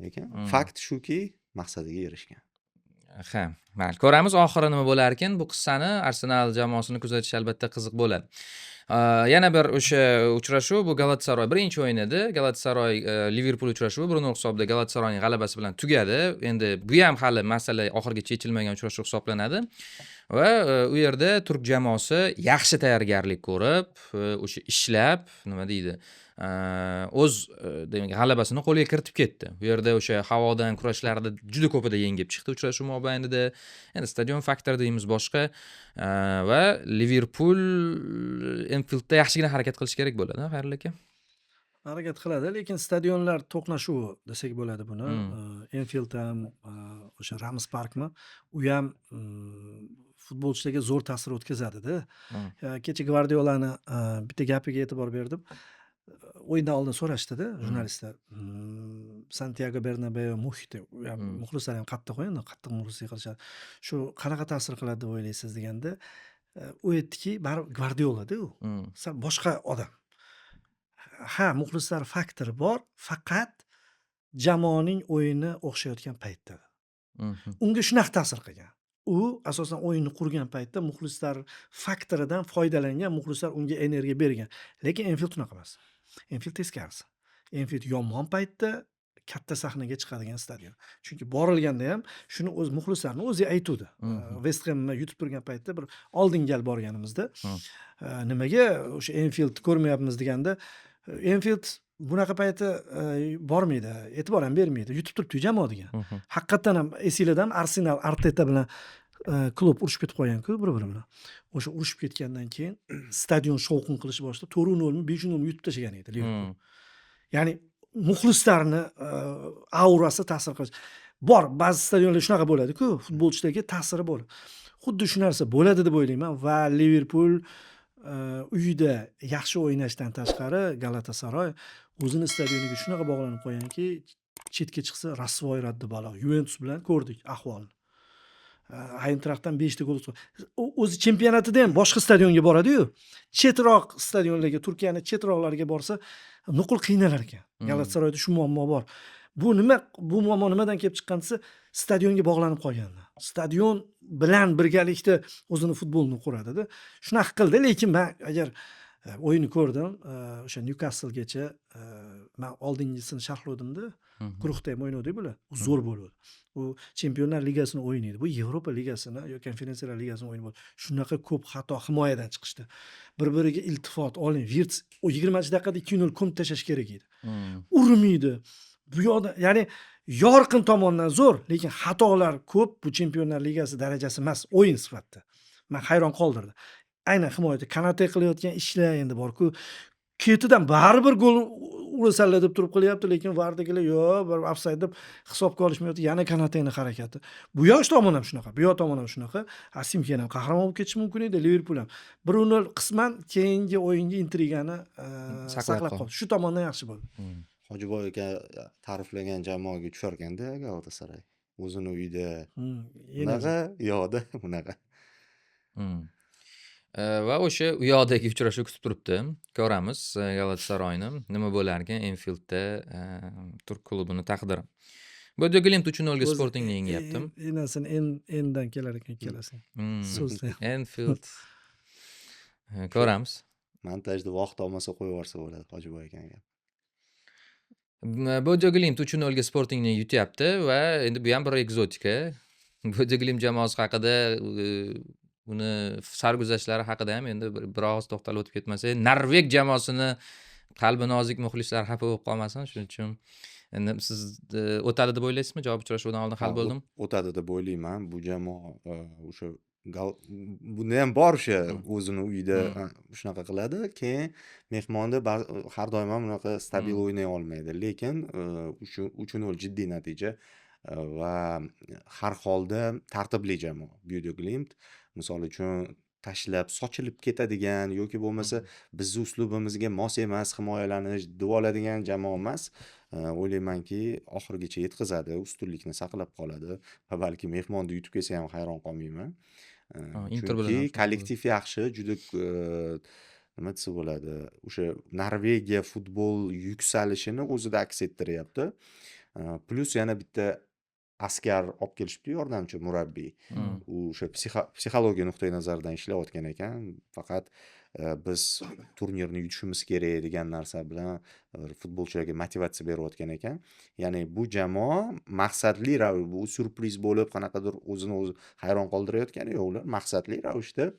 Lekin fakt shuki, maqsadiga erishgan. Ha, mayli. Ko'ramiz oxiri nima bo'lar ekan. Bu qissani Arsenal jamoasini kuzatish albatta qiziq bo'ladi. Yana bir o'sha uchrashuv bu Galatasaray birinchi o'yin edi. Galatasaray Liverpul uchrashuvi 1-0 hisobda Galatasarayning g'alabasi bilan tugadi. Endi bu ham hali masala oxirigacha yechilmagan uchrashuv hisoblanadi. Va u yerda turk jamoasi yaxshi tayyorgarlik ko'rib, o'sha ishlab, nima deydi, o'z demak g'alabasini qo'lga kiritib ketdi. Bu yerda o'sha havodan kurashlarda juda ko'pida yengib chiqdi uchrashuv mobaynida. Endi stadion faktor deymiz boshqa. Va Liverpul Enfieldda yaxshigina harakat qilish kerak bo'ladi, Xayrul aka. Harakat qiladi, lekin stadionlar to'qnashuvi desak bo'ladi buni. Enfield ham, o'sha Rams Parkmi, u ham futbolchilarga zo'r ta'sir o'tkazadi-da. Kecha Gvardiolani bitta gapiga e'tibor berdim. O'yindan oldin so'rashdi-da jurnalistlar. Santiago Bernabeu muhiti, u ham muxlislar ham qattiq o'yin, qattiq muxlislik qilishadi. Shu qanaqa ta'sir qiladi deb o'ylaysiz deganda, u aytdiki, baribir Gvardiola-da u. Sal boshqa odam. Ha, muxlislar faktori bor, faqat jamoaning o'yini o'xshayotgan paytda. Unga shunaqa ta'sir qilgan. U asosan o'yinni qurgan paytda muxlislar faktoridan foydalangan, muxlislar unga energiya bergan. Lekin Enfield unaqa emas. Enfield teskarisi. Enfield yomon paytda katta sahnaga chiqadigan stadion. Chunki borilganda ham shuni o'z muxlislarning o'zi aytuvdi. West Hamni yutib turgan paytda bir oldinga gal borganimizda nimaga o'sha Enfield ko'rmayapmiz deganda, Enfield bunaqa payti bormaydi, e'tibor ham bermaydi. Yutib turibdi jamoa degan. Haqiqatan ham esinglarda ham Arsenal Arteta bilan klub urushib ketib qolgan-ku bir-biri bilan. O'sha urushib ketgandan keyin stadion shovqin qilish boshladi. 4-0mi, 5-0mi yutib tashlagan edi Liverpool. Ya'ni muxlislarni aurasi ta'sir qilish. Bor, ba'zi stadionlar shunaqa bo'ladi-ku, futbolchilarga ta'siri bo'ladi. Xuddi shu narsa bo'ladi deb o'ylayman va Liverpool uyida yaxshi o'ynashdan tashqari Galatasaray o'zini stadioniga shunaqa bog'lanib qo'yganki, chetga chiqsa rasvoy raddi balo. Juventus bilan ko'rdik ahvolni. Eintrachtdan 5 ta gol urdi. O'zi chempionatida ham boshqa stadionga boradi-yu. Chetroq stadionlarga, Turkiyaning chetroqlariga borsa, nuqul qiynalar ekan. Galatasarayda shu muammo bor. Bu muammo nimadan kelib chiqqan desa, stadionga bog'lanib qolganda. Stadion bilan birgalikda o'zini futbolni quradi-da. Shunaqa qildi, lekin men agar o'yinni ko'rdim, o'sha Newcastle-gacha men oldingisini sharhlovdim-da. Guruhda ham o'ynaydi bular. U zo'r bo'ladi. U Chempionlar Ligasini o'ynaydi. Bu Yevropa Ligasini yoki Konferensiyalar Ligasini o'yini bo'ladi. Shunaqa ko'p xato himoyadan chiqishdi. Bir-biriga iltifot oling. Wirtz o 20-daqiqada 2-0 ko'mib tashlash kerak edi. Urmaydi. Bu yoqda, ya'ni yorqin tomondan zo'r, lekin xatolar ko'p. Bu Chempionlar Ligasi darajasi emas, o'yin sifatida. Men hayron qoldirdi. Aynan himoyada Kanate qilayotgan ishlar endi bor-ku. Ketidan baribir gol urasanlar deb turib qilyapti, lekin vardagilar yo'q, bir ofsayd deb hisobga olishmayapti. Yana Kanatening harakati. Bu yosh tomon ham shunaqa, bu yoq tomon ham shunaqa. Simken ham qahramon bo'lib ketishi mumkin edi, Liverpool ham. 1-0 qisman keyingi o'yinga intrigani saqlab qoldi. Shu tomondan yaxshi bo'ldi. Hojiboy aka ta'riflagan jamoaga tusharganda Galatasaray o'zini uyida bunaqa, yo'qda bunaqa. Va o'sha u yoqdagi uchrashuv kutib turibdi. Ko'ramiz Galatasarayni nima bo'lar ekan Enfieldda turk klubini taqdiri. Bodeglimt 3-0 ga Sportingni yengyapti. Enasini endan kelar ekan ikkalasi. So'zda. Enfield. Ko'ramiz. Montajda vaqt olmasa qo'yib yuborsa bo'ladi Hojiboy akaga. Bodeglimt 3-0 ga Sportingni yutyapti va endi bu ham bir ekzotika. Bodeglimt jamoasi haqida uni sarguzashtlari haqida ham endi biroz to'xtalib o'tib ketmasak, Norveg jamoasini qalbi nozik muxlislar xafa bo'lib qolmasin. Shuning uchun endi siz o'tadi deb o'ylaysizmi? Javob uchrashuvdan oldin hal bo'ldimi? O'tadi deb o'ylayman. Bu jamoa o'sha bunda ham bor o'sha o'zini uyida shunaqa qiladi, keyin mehmonda har doim ham unaqa stabil o'ynay olmaydi. Lekin 3-0 jiddiy natija va har holda tartibli jamoa. Bodeglimt misol uchun tashlab sochilib ketadigan yoki bo'lmasa bizning uslubimizga mos emas himoyalanish deb oladigan jamoa emas. O'ylaymanki oxirigacha yetkazadi, ustunlikni saqlab qoladi va balki mehmonda yutib kelsa ham hayron qolmayman. Chunki kollektiv yaxshi, juda nima desa bo'ladi, o'sha Norvegiya futbol yuksalishini o'zida aks ettiryapti. Plus yana bitta askar olib kelishibdi yordamchi murabbiy. U o'sha psixologiya nuqtai nazaridan ishlayotgan ekan. Faqat biz turnirni yutishimiz kerak degan narsa bilan futbolchilarga motivatsiya berayotgan ekan. Ya'ni bu jamoa maqsadli bu syurpriz bo'lib qanaqadir o'zini o'zi hayron qoldirayotgani yo'q. Ular maqsadli ravishda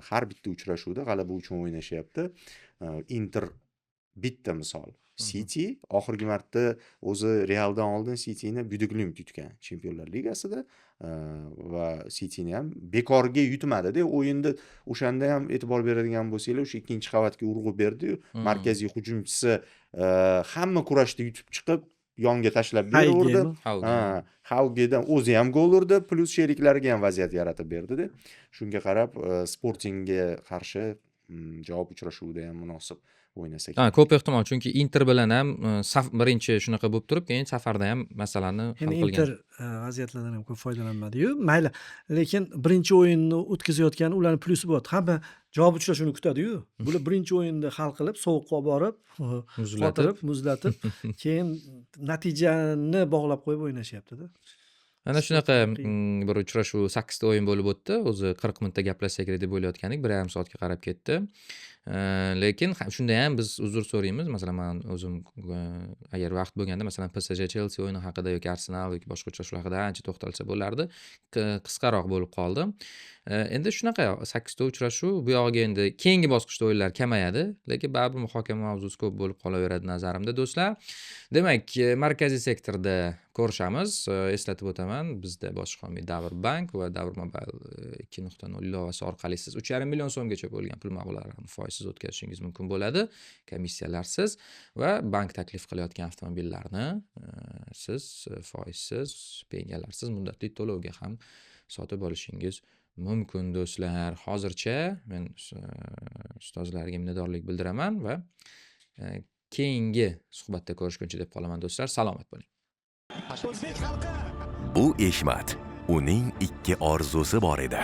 har bitta uchrashuvda g'alaba uchun o'ynashyapti. Inter bitta misol. City oxirgi marta o'zi Realdan oldin Cityni Budiglum tutgan Chempionlar Ligasida va Cityni ham bekorga yutmadi-da. O'yinda o'shanda ham e'tibor beradigan bo'lsanglar, o'sha ikkinchi qavatga urg'u berdi-yu, markaziy hujumchisi hamma kurashda yutib chiqib yonga tashlab beraverdi. Haugedan o'zi ham gol urdi, plus sheriklariga ham vaziyat yaratib berdi-da. Shunga qarab Sportingga qarshi javob uchrashuvida ham munosib o'ynasak. Ko'p ehtimol, chunki Inter bilan ham birinchi shunaqa bo'lib turib, keyin safarda ham masalani hal Endi qilgan. Inter vaziyatlardan ham ko'p foydalanmadi-yu. Mayli, lekin birinchi o'yinni o'tkazayotgan ularning plyusi bor. Hamma javob uchrashuvini kutadi-yu. Bular birinchi o'yinda hal qilib, sovuqqa olib borib, qotirib, muzlatib, keyin natijani bog'lab qo'yib o'ynashyapti-da. Ana shunaqa bir uchrashuv 8 ta o'yin bo'lib o'tdi. O'zi 40 minutda gaplashsak kerak deb o'ylayotgandik, 1,5 soatga qarab ketdi. Lekin shunda ham biz uzr so'raymiz. Masalan, men o'zim agar vaqt bo'lganda, masalan, PSG Chelsea o'yini haqida yoki Arsenal yoki boshqa uchrashuvlar haqida ancha to'xtalsa bo'lardi. Qisqaroq bo'lib qoldi. Endi shunaqa 8 ta uchrashuv, bu yog'iga endi keyingi bosqichda o'yinlar kamayadi, lekin baribir muhokama mavzusi ko'p bo'lib qolaveradi nazarimda do'stlar. Demak, markaziy sektorda ko'rishamiz. Eslatib o'taman, bizda bojxona Davr Bank va Davr Mobile 2.0 ilovasi orqali siz 3,5 million so'mgacha bo'lgan pul mablag'larini foizsiz o'tkazishingiz mumkin bo'ladi, komissiyalarsiz va bank taklif qilayotgan avtomobillarni siz foizsiz, pengalarsiz muddatli to'lovga ham sotib olishingiz mumkin do'stlar. Hozircha men ustozlarga minnatdorlik bildiraman va keyingi suhbatda ko'rishguncha deb qolaman do'stlar. Salomat bo'ling. Bu Eshmat. Uning ikki orzusi bor edi.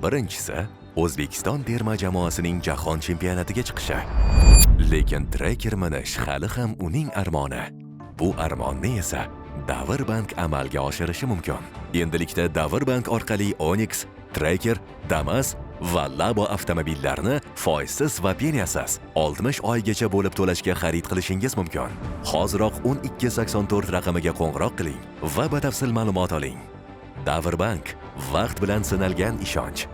Birinchisi O'zbekiston terma jamoasining jahon chempionatiga chiqishi. Lekin Tracker minish hali ham uning armoni. Bu armonni esa Davr Bank amalga oshirishi mumkin. Endilikda Davr Bank orqali Onyx, Tracker, Damas va Labo avtomobillarni foizsiz va peniyasiz 60 oygacha bo'lib to'lashga xarid qilishingiz mumkin. Hoziroq 1284 raqamiga qo'ng'iroq qiling va batafsil ma'lumot oling. Davr Bank, vaqt bilan sinalgan ishonch.